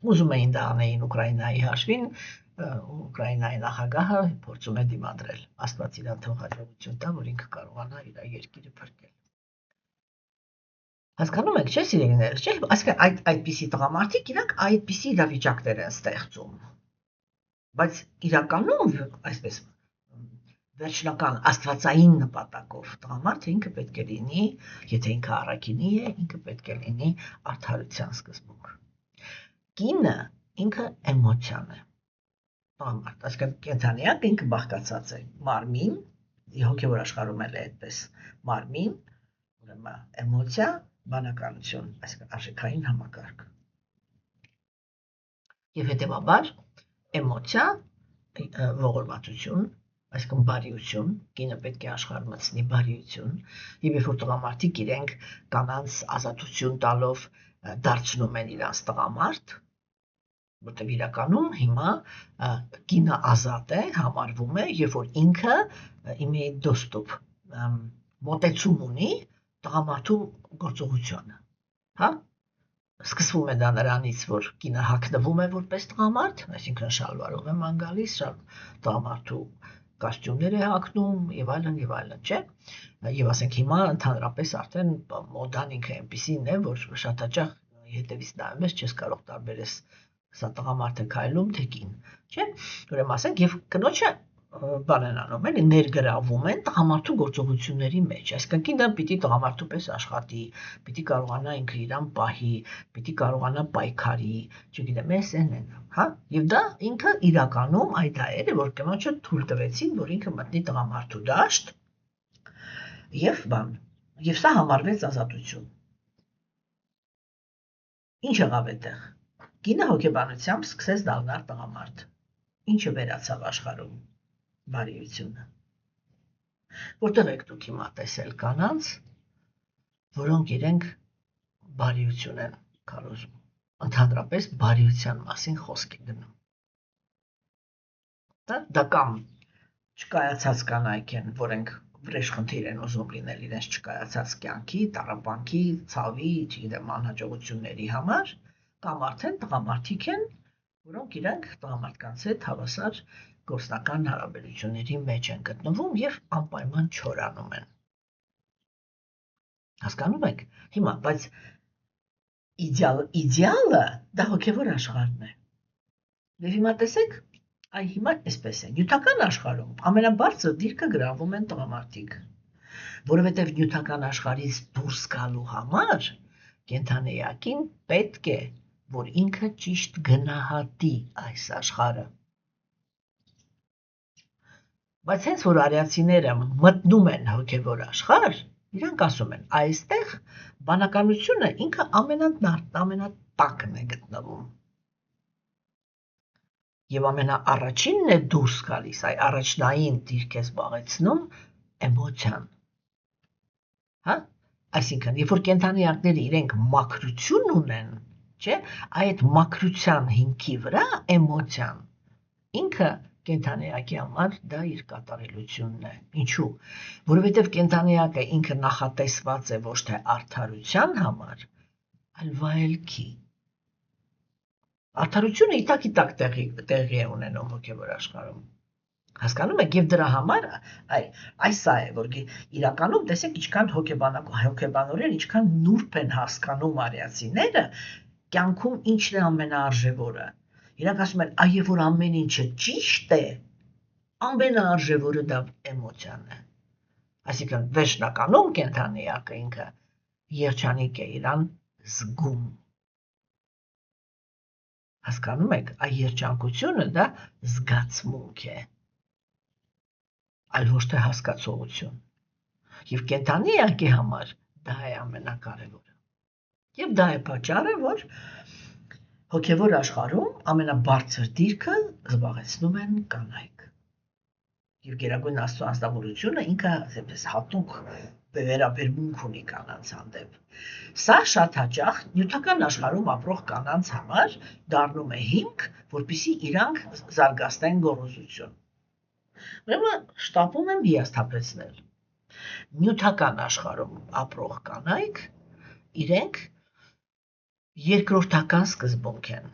Ուզում էին դա անեին Ուկրաինայի հաշվին, Ուկրաինայի նախագահը փորձում է դիմադրել, Աստված իրան թող հաջողություն տա, որ ինքը կարողանա իր երկիրը փրկել։ Հասկանում եք, չէ՞, սիրելիներ, չէ՞, այսինքն այդպիսի տղամարդիկ իրանք այդպիսի իրավիճակներ են ստեղծում։ Բայց իրականում, այսպես վերջնական աստվածային նպատակով տղամարդը ինքը պետք է լինի, եթե ինքը առաքինի է, ինքը պետք է լինի արդարության սկզբունք։ Կինը ինքը էմոցիան է։ Տղամարդ, այսինքն կենթանիակ ինքը բաղկացած է մարմին, հոգևոր աշխարհում էլ է այդպես, մարմին, ուրեմն էմոցիա, բանականություն, այսինքն արժեքային համակարգ։ Եվ հետևաբար էմոցիա, ողորմածություն, այսինքն բարիություն, կինը պետք է աշխարհ մտցնի բարիություն, եւ երբ որ տղամարդիկ իրենք կանանց ազատություն տալով դարձնում են իրանց տղամարդ, որտեղ իրականում հիմա կինը ազատ է, համարվում է, երբ որ ինքը имеет доступ, մոտեցում ունի տղամարդու գործողությանը, հա? Սկսվում է դա նրանից, որ կինը հագնվում է որպես տղամարդ, այսինքն շալվարով է ման գալիս, տղամարդու կոստյումներ է հագնում եւ այլն, չէ՞։ Եվ ասենք հիմա ընդհանրապես արդեն մոդան ինքը այնպեսին է, որ շատ հաճախ հետևից նայում ես, չես կարող տարբերես սա տղամարդ է քայլում, թե կին, չէ՞։ Ուրեմն ասենք եւ կնոջը բան են անում, էլի ներգրավում են տղամարդու գործողությունների մեջ, այսինքն կինը պիտի տղամարդու պես աշխատի, պիտի կարողանա ինքը իրան պահի, պիտի կարողանա պայքարի, չգիտեմ, են, հա, եւ դա ինքը իրականում այդ այերը, որ կնոջը թույլ տվեցին, որ ինքը մտնի տղամարդու դաշտ եւ բան, եւ սա համարվեց ազատություն։ Ինչ եղավ այդտեղ։ Կինը հոգեբանությամբ սկսեց դառնալ տղամարդ, ինչը վերացավ աշխարհում բարիությունը։ Որտեղ եք դուք հիմա տեսել կանանց, որոնք իրենք բարիություն են քարոզում, ընդհանրապես բարիության մասին խոսք է գնում։ Դա կամ չկայացած կանայք են, որոնք վրեժխնդիր են ուզում լինել իրենց չկայացած կյանքի, տառապանքի, ցավի, չգիտեմ, անհաջողությունների համար, կամ արդեն տղամարդիկ են, որոնք իրենք տղամարդկանց հետ հավասար գործնական հարաբերությունների մեջ են գտնվում եւ անպայման չորանում են։ Հասկանում եք։ Հիմա, բայց իդեալը դա հոգևոր աշխարհն է։ Եվ հիմա տեսեք, հիմա այսպես է։ Նյութական աշխարհում ամենաբարձր դիրքը գրավում են տղամարդիկ, որովհետեւ նյութական աշխարհից դուրս գալու համար կենթանիակին պետք է, որ ինքը ճիշտ գնահատի այս աշխարհը։ Բայց հենց որ արիացիները մտնում են հոգևոր աշխարհ, իրանք ասում են, այստեղ բանականությունը ինքը ամենատակն է գտնվում։ Եվ ամենաառաջինն է դուրս գալիս, այ առաջնային դիրք է զբաղեցնում էմոցիան։ Հա? Այսինքն, երբ որ կենթանիակները իրենք մաքրություն ունեն, չէ, այդ մաքրության հիմքի վրա էմոցիան ինքը կենթանիակի համար դա իր կատարելությունն է։ Ինչու՞։ Որովհետև կենթանիակը ինքը նախատեսված է ոչ թե արդարության համար, այլ վայելքի։ Արդարությունը իտակ տեղի է ունենում հոգևոր աշխարհում։ Հասկանում եք, եւ դրա համար այս սա է, որ իրականում տեսեք ինչքան հոգեբանորեն ինչքան նուրբ են հասկանում արիացիները, կյանքում ինչն է ամենաարժևորը։ Իրանք ասում են, այ որ ամեն ինչը ճիշտ է, ամենաարժևորը դա էմոցիան է։ Այսինքն վերջնականում կենթանիակը ինքը երջանիկ է իրան զգում։ Հասկանում եք, այ երջանկությունը դա զգացմունք է, այլ ոչ թե հասկացողություն։ Եվ կենդանի էակի համար դա է ամենակարևորը։ Եվ դա է պատճառը, որ հոգևոր աշխարհում ամենաբարձր դիրքը զբաղեցնում են կանայք։ Եվ Գերագույն Աստծո անձնավորությունը ինքը այսպես հատուկ վերաբերմունք ունի կանանց հանդեպ։ Սա շատ հաճախ նյութական աշխարհում ապրող կանանց համար դառնում է հիմք, որպեսզի իրանք զարգացնեն գոռոզություն։ Ուրեմն շտապում եմ հիասթափեցնել։ Նյութական աշխարհում ապրող կանայք իրենք երկրորդական սկզբունք են։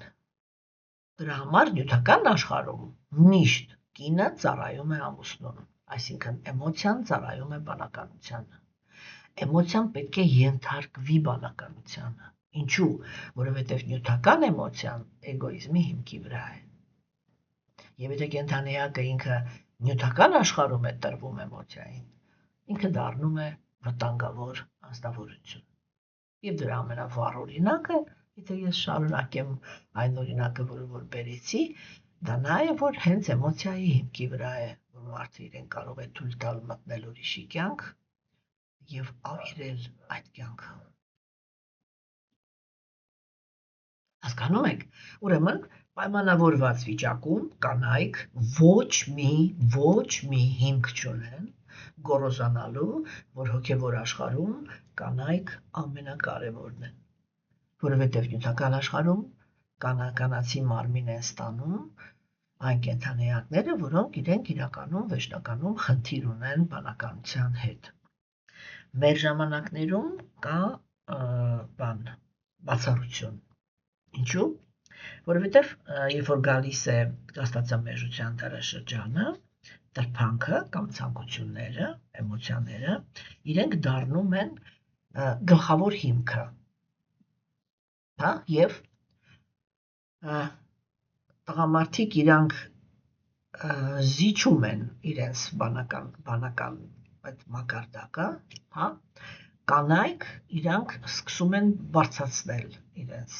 Դրա համար նյութական աշխարհում միշտ կինը ծառայում է ամուսնուն, այսինքն էմոցիան ծառայում է բանականությանը։ Էմոցիան պետք է ենթարկվի բանականությանը։ Ինչու՞, որովհետև նյութական էմոցիան էգոիզմի հիմքի վրա է։ Եվ եթե կենդանիակը ինքը նյութական աշխարհում է տրվում էմոցիային, ինքը դառնում է վտանգավոր անձնավորություն։ Եվ դրա ամենավառ օրինակը, եթե ես շարունակեմ այն օրինակը, որը բերեցի, դա նա է, որ հենց էմոցիայի հիմքի վրա է, որ մարդը իրեն կարող է թույլ տալ մտնել ուրիշի կյանք եւ ավիրել այդ կյանքը։ Հասկանում եք, ուրեմն պայմանավորված վիճակում կանայք ոչ մի հիմք չունեն գոռոզանալու, որ հոգևոր աշխարհում կանայք ամենակարևորն են, որովհետև նյութական աշխարհում կանացի մարմին են ստանում այն կենդանիակները, որոնք իրենք իրականում վերջնականում խնդիր ունեն բանականության հետ։ Մեր ժամանակներում կա բացառություն։ Ինչու՞։ Որովհետև երբ որ գալիս է կաստացամերժության դարաշրջանը, տրփանքը կամ ցանկությունները, էմոցիաները, իրենք դառնում են գլխավոր հիմքը։ Հա, եւ տղամարդիկ իրանք զիջում են իրենց բանական այդ մակարդակը, հա, կանայք իրանք սկսում են բարձրացնել իրենց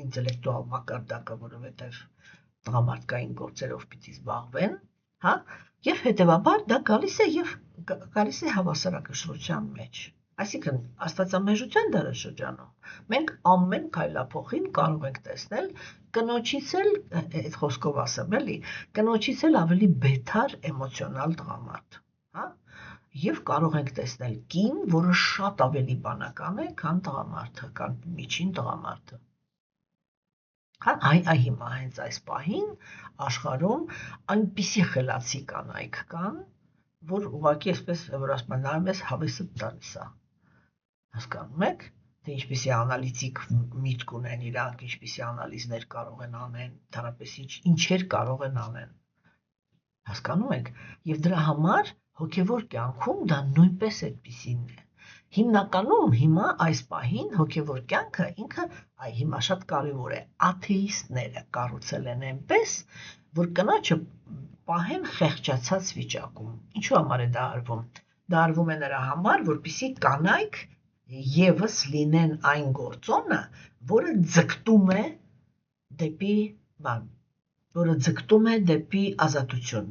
ինտելեկտուալ մակարդակը, որովհետև տղամարդկային գործերով պիտի զբաղվեն, հա, եւ հետեւաբար դա գալիս է հավասարակշռության մեջ։ Այսինքն աստվածամեժության դարաշրջանում մենք ամեն քայլափոխին կարող ենք տեսնել կնոջից էլ, այդ խոսքով ասեմ էլի, կնոջից էլ ավելի բեթար էմոցիոնալ տղամարդ, հա, եւ կարող ենք տեսնել կին, որը շատ ավելի բանական է, քան տղամարդը, քան միջին տղամարդը։ Հիմա հենց այս պահին աշխարհում այնպիսի խելացի կանայք կան, որ ուղղակի այսպես որ ասում են, նայում ես հավեսը տալիս է։ Հասկանում եք, թե ինչպիսի անալիտիկ միտք ունեն իրանք, ինչպիսի անալիզներ կարող են անեն, դարապես ինչեր կարող են անեն։ Հասկանում եք, եւ դրա համար հոգեվոր կյանքում դա նույնպես այդպիսին է։ Հիմնականում հիմա այս պահին հոգևոր կյանքը ինքը հիմա շատ կարևոր է, աթեիստները կառուցել են այնպես, որ կնոջը պահեն խեղճացած վիճակում։ Ինչու համար է դա արվում։ Դա արվում է նրա համար, որպեսզի կանայք եւս լինեն այն գործոնը, որը ձգտում է դեպի ազատություն։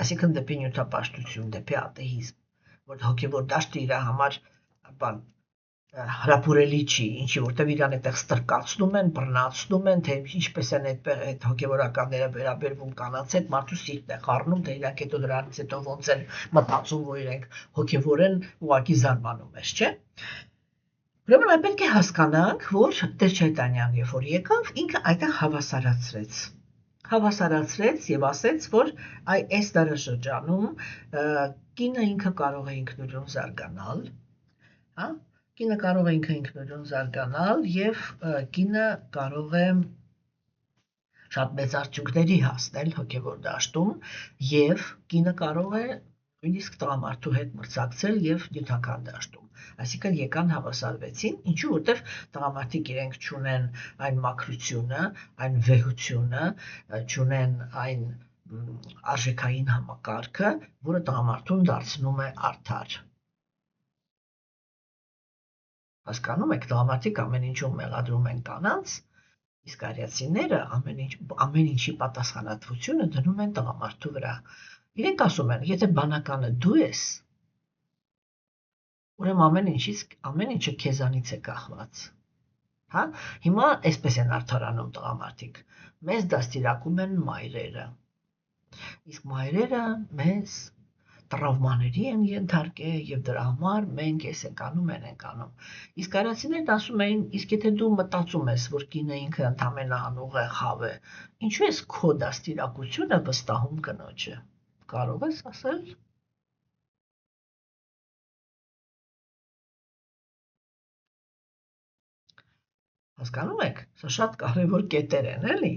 Այսինքն դեպի նյութապաշտություն, դեպի աթեիզմ, որ հոգևոր դաշտը իր համար հրապուրելի չի, ինչի որտեվ իրան այդտեղ ստրկացնում են, բռնացնում են, թե ինչպես են այդ հոգևորականները վերաբերվում կանանց հետ, մարդու սիրտն է խառնում, թե իրանք հետո դրանից հետո ոնց են մտածում, որ իրենք հոգևոր են, ուղղակի զարմանում ես, չէ՞։ Ուրեմն մենք պետք է հասկանանք, որ Տեր Չայտանյան երբ որ եկավ, ինքը այդտեղ հավասարացրեց եւ ասեց, որ այս դարաշրջանում կինը ինքը կարող է ինքնուրույն զարգանալ, հա, կինը կարող է ինքնուրույն զարգանալ եւ կինը կարող է շատ մեծ արդյունքների հասնել հոգևոր դաշտում եւ կինը կարող է նույնիսկ տղամարդու հետ մրցակցել եւ նյութական դաշտում։ Այսինքն եկան հավասարվեցին, ինչու որտեվ տղամարդիկ իրենք չունեն այն մաքրությունը, այն վեհությունը, չունեն այն արժեքային համակարգը, որը տղամարդուն դարձնում է արդար։ Հասկանում եք, տղամարդիկ ամեն ինչում մեղադրում են կանանց Իսկ արիացիները ամեն ինչի պատասխանատվությունը դնում են տղամարդու վրա։ Իրենք ասում են, եթե բանականը դու ես, ուրեմն ամեն ինչը քեզանից է կախված։ Հա, հիմա այսպես են արդարանում տղամարդիկ։ Մեզ դաստիարակում են մայրերը։ Իսկ մայրերը մեզ տրավմաների են ենթարկել եւ դրա համար մենք էս ենք անում, են ենք անում։ Իսկ արիացիներն ասում էին, իսկ եթե դու մտածում ես, որ կինը ինքը ընդամենը անուղ է, խավ է, ինչու ես քո դաստիարակությունը վստահում կնոջը։ Կարող ես ասել։ Հասկանում եք, սա շատ կարևոր կետեր են, էլի։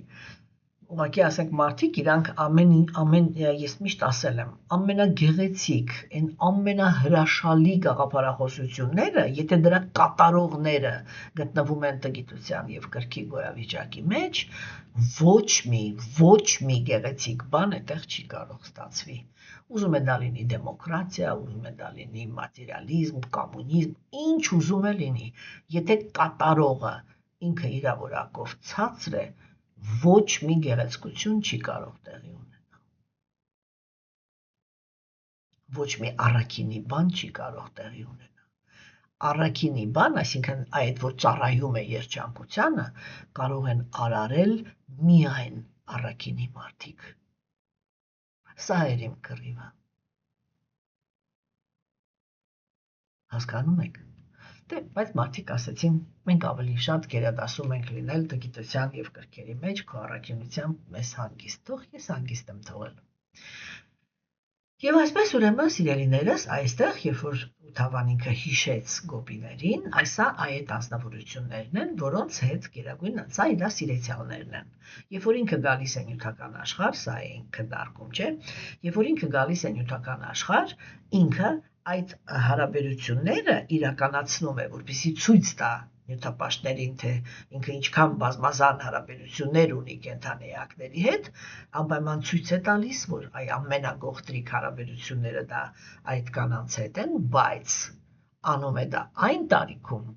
Ուղղակի ասենք մարդիկ իրանք ես միշտ ասել եմ, ամենագեղեցիկ, այն ամենահրաշալի գաղափարախոսությունները, եթե դրա կատարողները գտնվում են տգիտության եւ կրքի գոյավիճակի մեջ, ոչ մի գեղեցիկ բան այդտեղ չի կարող ստացվի։ Ուզում է դա լինի դեմոկրատիա, ուզում է դա լինի մատերիալիզմ, կոմունիզմ, ինչ ուզում է լինի, եթե կատարողը ինքը իր որակով ցածր է, ոչ մի գեղեցկություն չի կարող տեղի ունենալ։ Ոչ մի առաքինի բան չի կարող տեղի ունենալ։ Առաքինի բան, այսինքն այդ, որ ծառայում է երջանկությանը, կարող են արարել միայն առաքինի մարդիկ։ Սա էր իմ կռիվը։ Հասկանում եք։ Բայց մարդիկ ասեցին, մենք ավելի շատ գերադասում ենք լինել տգիտության եւ կրքերի մեջ, քո առաքինությամբ մեզ հանգիստ թող, ես հանգիստ եմ թողել։ Եվ այսպես ուրեմն սիրելիներս, այստեղ, երբ որ Թավան ինքը հիշեց գոբիներին, այսա այդ անձնավորություններն են, որոնց հետ գերագույն սա իր սիրեցյալներն են։ Երբ որ ինքը գալիս է նյութական աշխարհ, սա է ինքը դարկում, չէ։ Երբ որ ինքը գալիս է նյութական աշխարհ, ինքը այդ հարաբերությունները իրականացնում է, որպեսզի ցույց տա նյութապաշտներին, թե ինքը ինչքան բազմազան հարաբերություններ ունի կենդանի էակների հետ, անպայման ցույց է տալիս, որ այ ամենագողտրիկ հարաբերությունները դա այդ կանանց հետ են, բայց անում է դա այն տարիքում,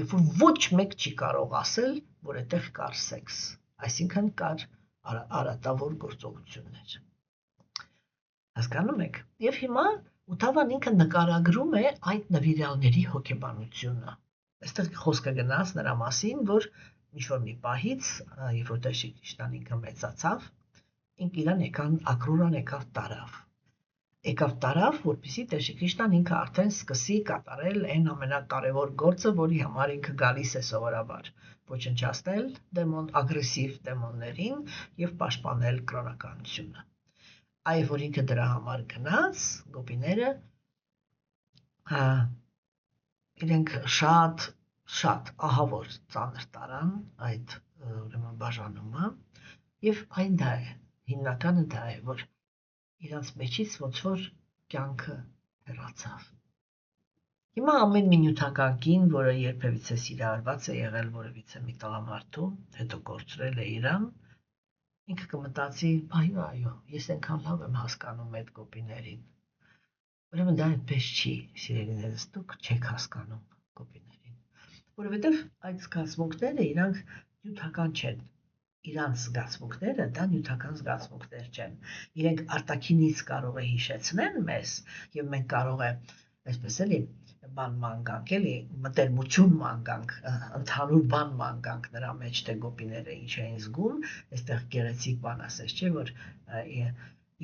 երբ որ ոչ մեկ չի կարող ասել, որ այդտեղ կար սեքս, այսինքն կար արատավոր գործողություններ։ Հասկանում եք։ Եվ հիմա Թավան ինքը նկարագրում է այդ նվիրյալների հոգեբանությունը։ Այստեղ խոսքը գնաց նրա մասին, որ ինչ-որ մի պահից, երբ որ Տեր Շիկրիշնան ինքը մեծացավ, իրան ակրուրան եկավ տարավ, որպեսզի Տեր Շիկրիշնան ինքը արդեն սկսի կատարել այն ամենակարևոր գործը, որի համար ինքը գալիս է սովորաբար, ոչնչացնել ագրեսիվ դեմոններին եւ պաշտպանել կրոնականությունը։ Այ որ ինքը դրա համար գնաց, գոբիները իրենք շատ ահավոր ծանր տարան այդ ուրեմն բաժանումը եւ այն դա է, հիմնականը դա է, որ իրանց մեջից ոնց որ կյանքը հեռացավ։ Հիմա ամեն մի նյութական կին, որը երբևիցե սիրահարված է եղել որևիցե մի տղամարդու, հետո կորցրել է իրան, ինքը կմտածի, այո, ես այնքան լավ եմ հասկանում այդ գոբիներին։ Ուրեմն դա այդպես չի, սիրելիներս, դուք չեք հասկանում գոբիներին, որովհետև այդ զգացմունքները իրանք նյութական չեն, իրանց զգացմունքները դա նյութական զգացմունքներ չեն, իրենք արտաքինից կարող է հիշեցնեն մեզ եւ մենք կարող է, այսպես էլի, բան ման գանք, էլի, մտերմություն ման գանք, ընդհանուր բան ման գանք նրա մեջ, թե գոբիները ինչ էին զգում, այստեղ գեղեցիկ բան ասես, չէ, որ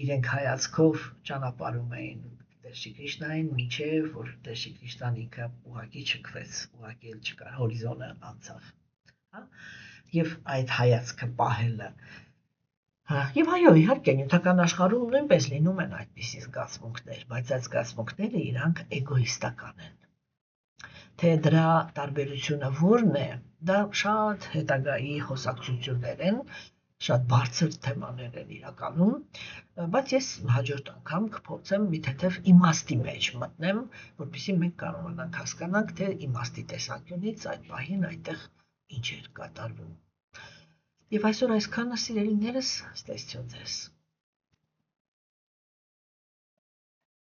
իրենք հայացքով ճանապարհում էին Տեր Շիկրիշնային, մինչև որ Տեր Շիկրիշնան ինքը ուղղակի չքվեց, ուղղակի էլ չկար, հորիզոնը անցավ, հա, եւ այդ հայացքը պահելը։ Եվ այո, իհարկե, նյութական աշխարհում նույնպես լինում են այդպիսի զգացմունքներ, բայց այդ զգացմունքները իրանք էգոիստական են։ Թե դրա տարբերությունը որն է, դա շատ հետագայի խոսակցություններ են, շատ բարձր թեմաներ են իրականում, բայց ես հաջորդ անգամ կփորձեմ մի թեթև իմաստի մեջ մտնեմ, որպեսզի մենք կարողանանք հասկանանք, թե իմաստի տեսանկյունից այդ պահին այդտեղ ինչ էր կատարվում։ Եվ այսօր այսքանը, սիրելիներս, ստեսություն ձեզ։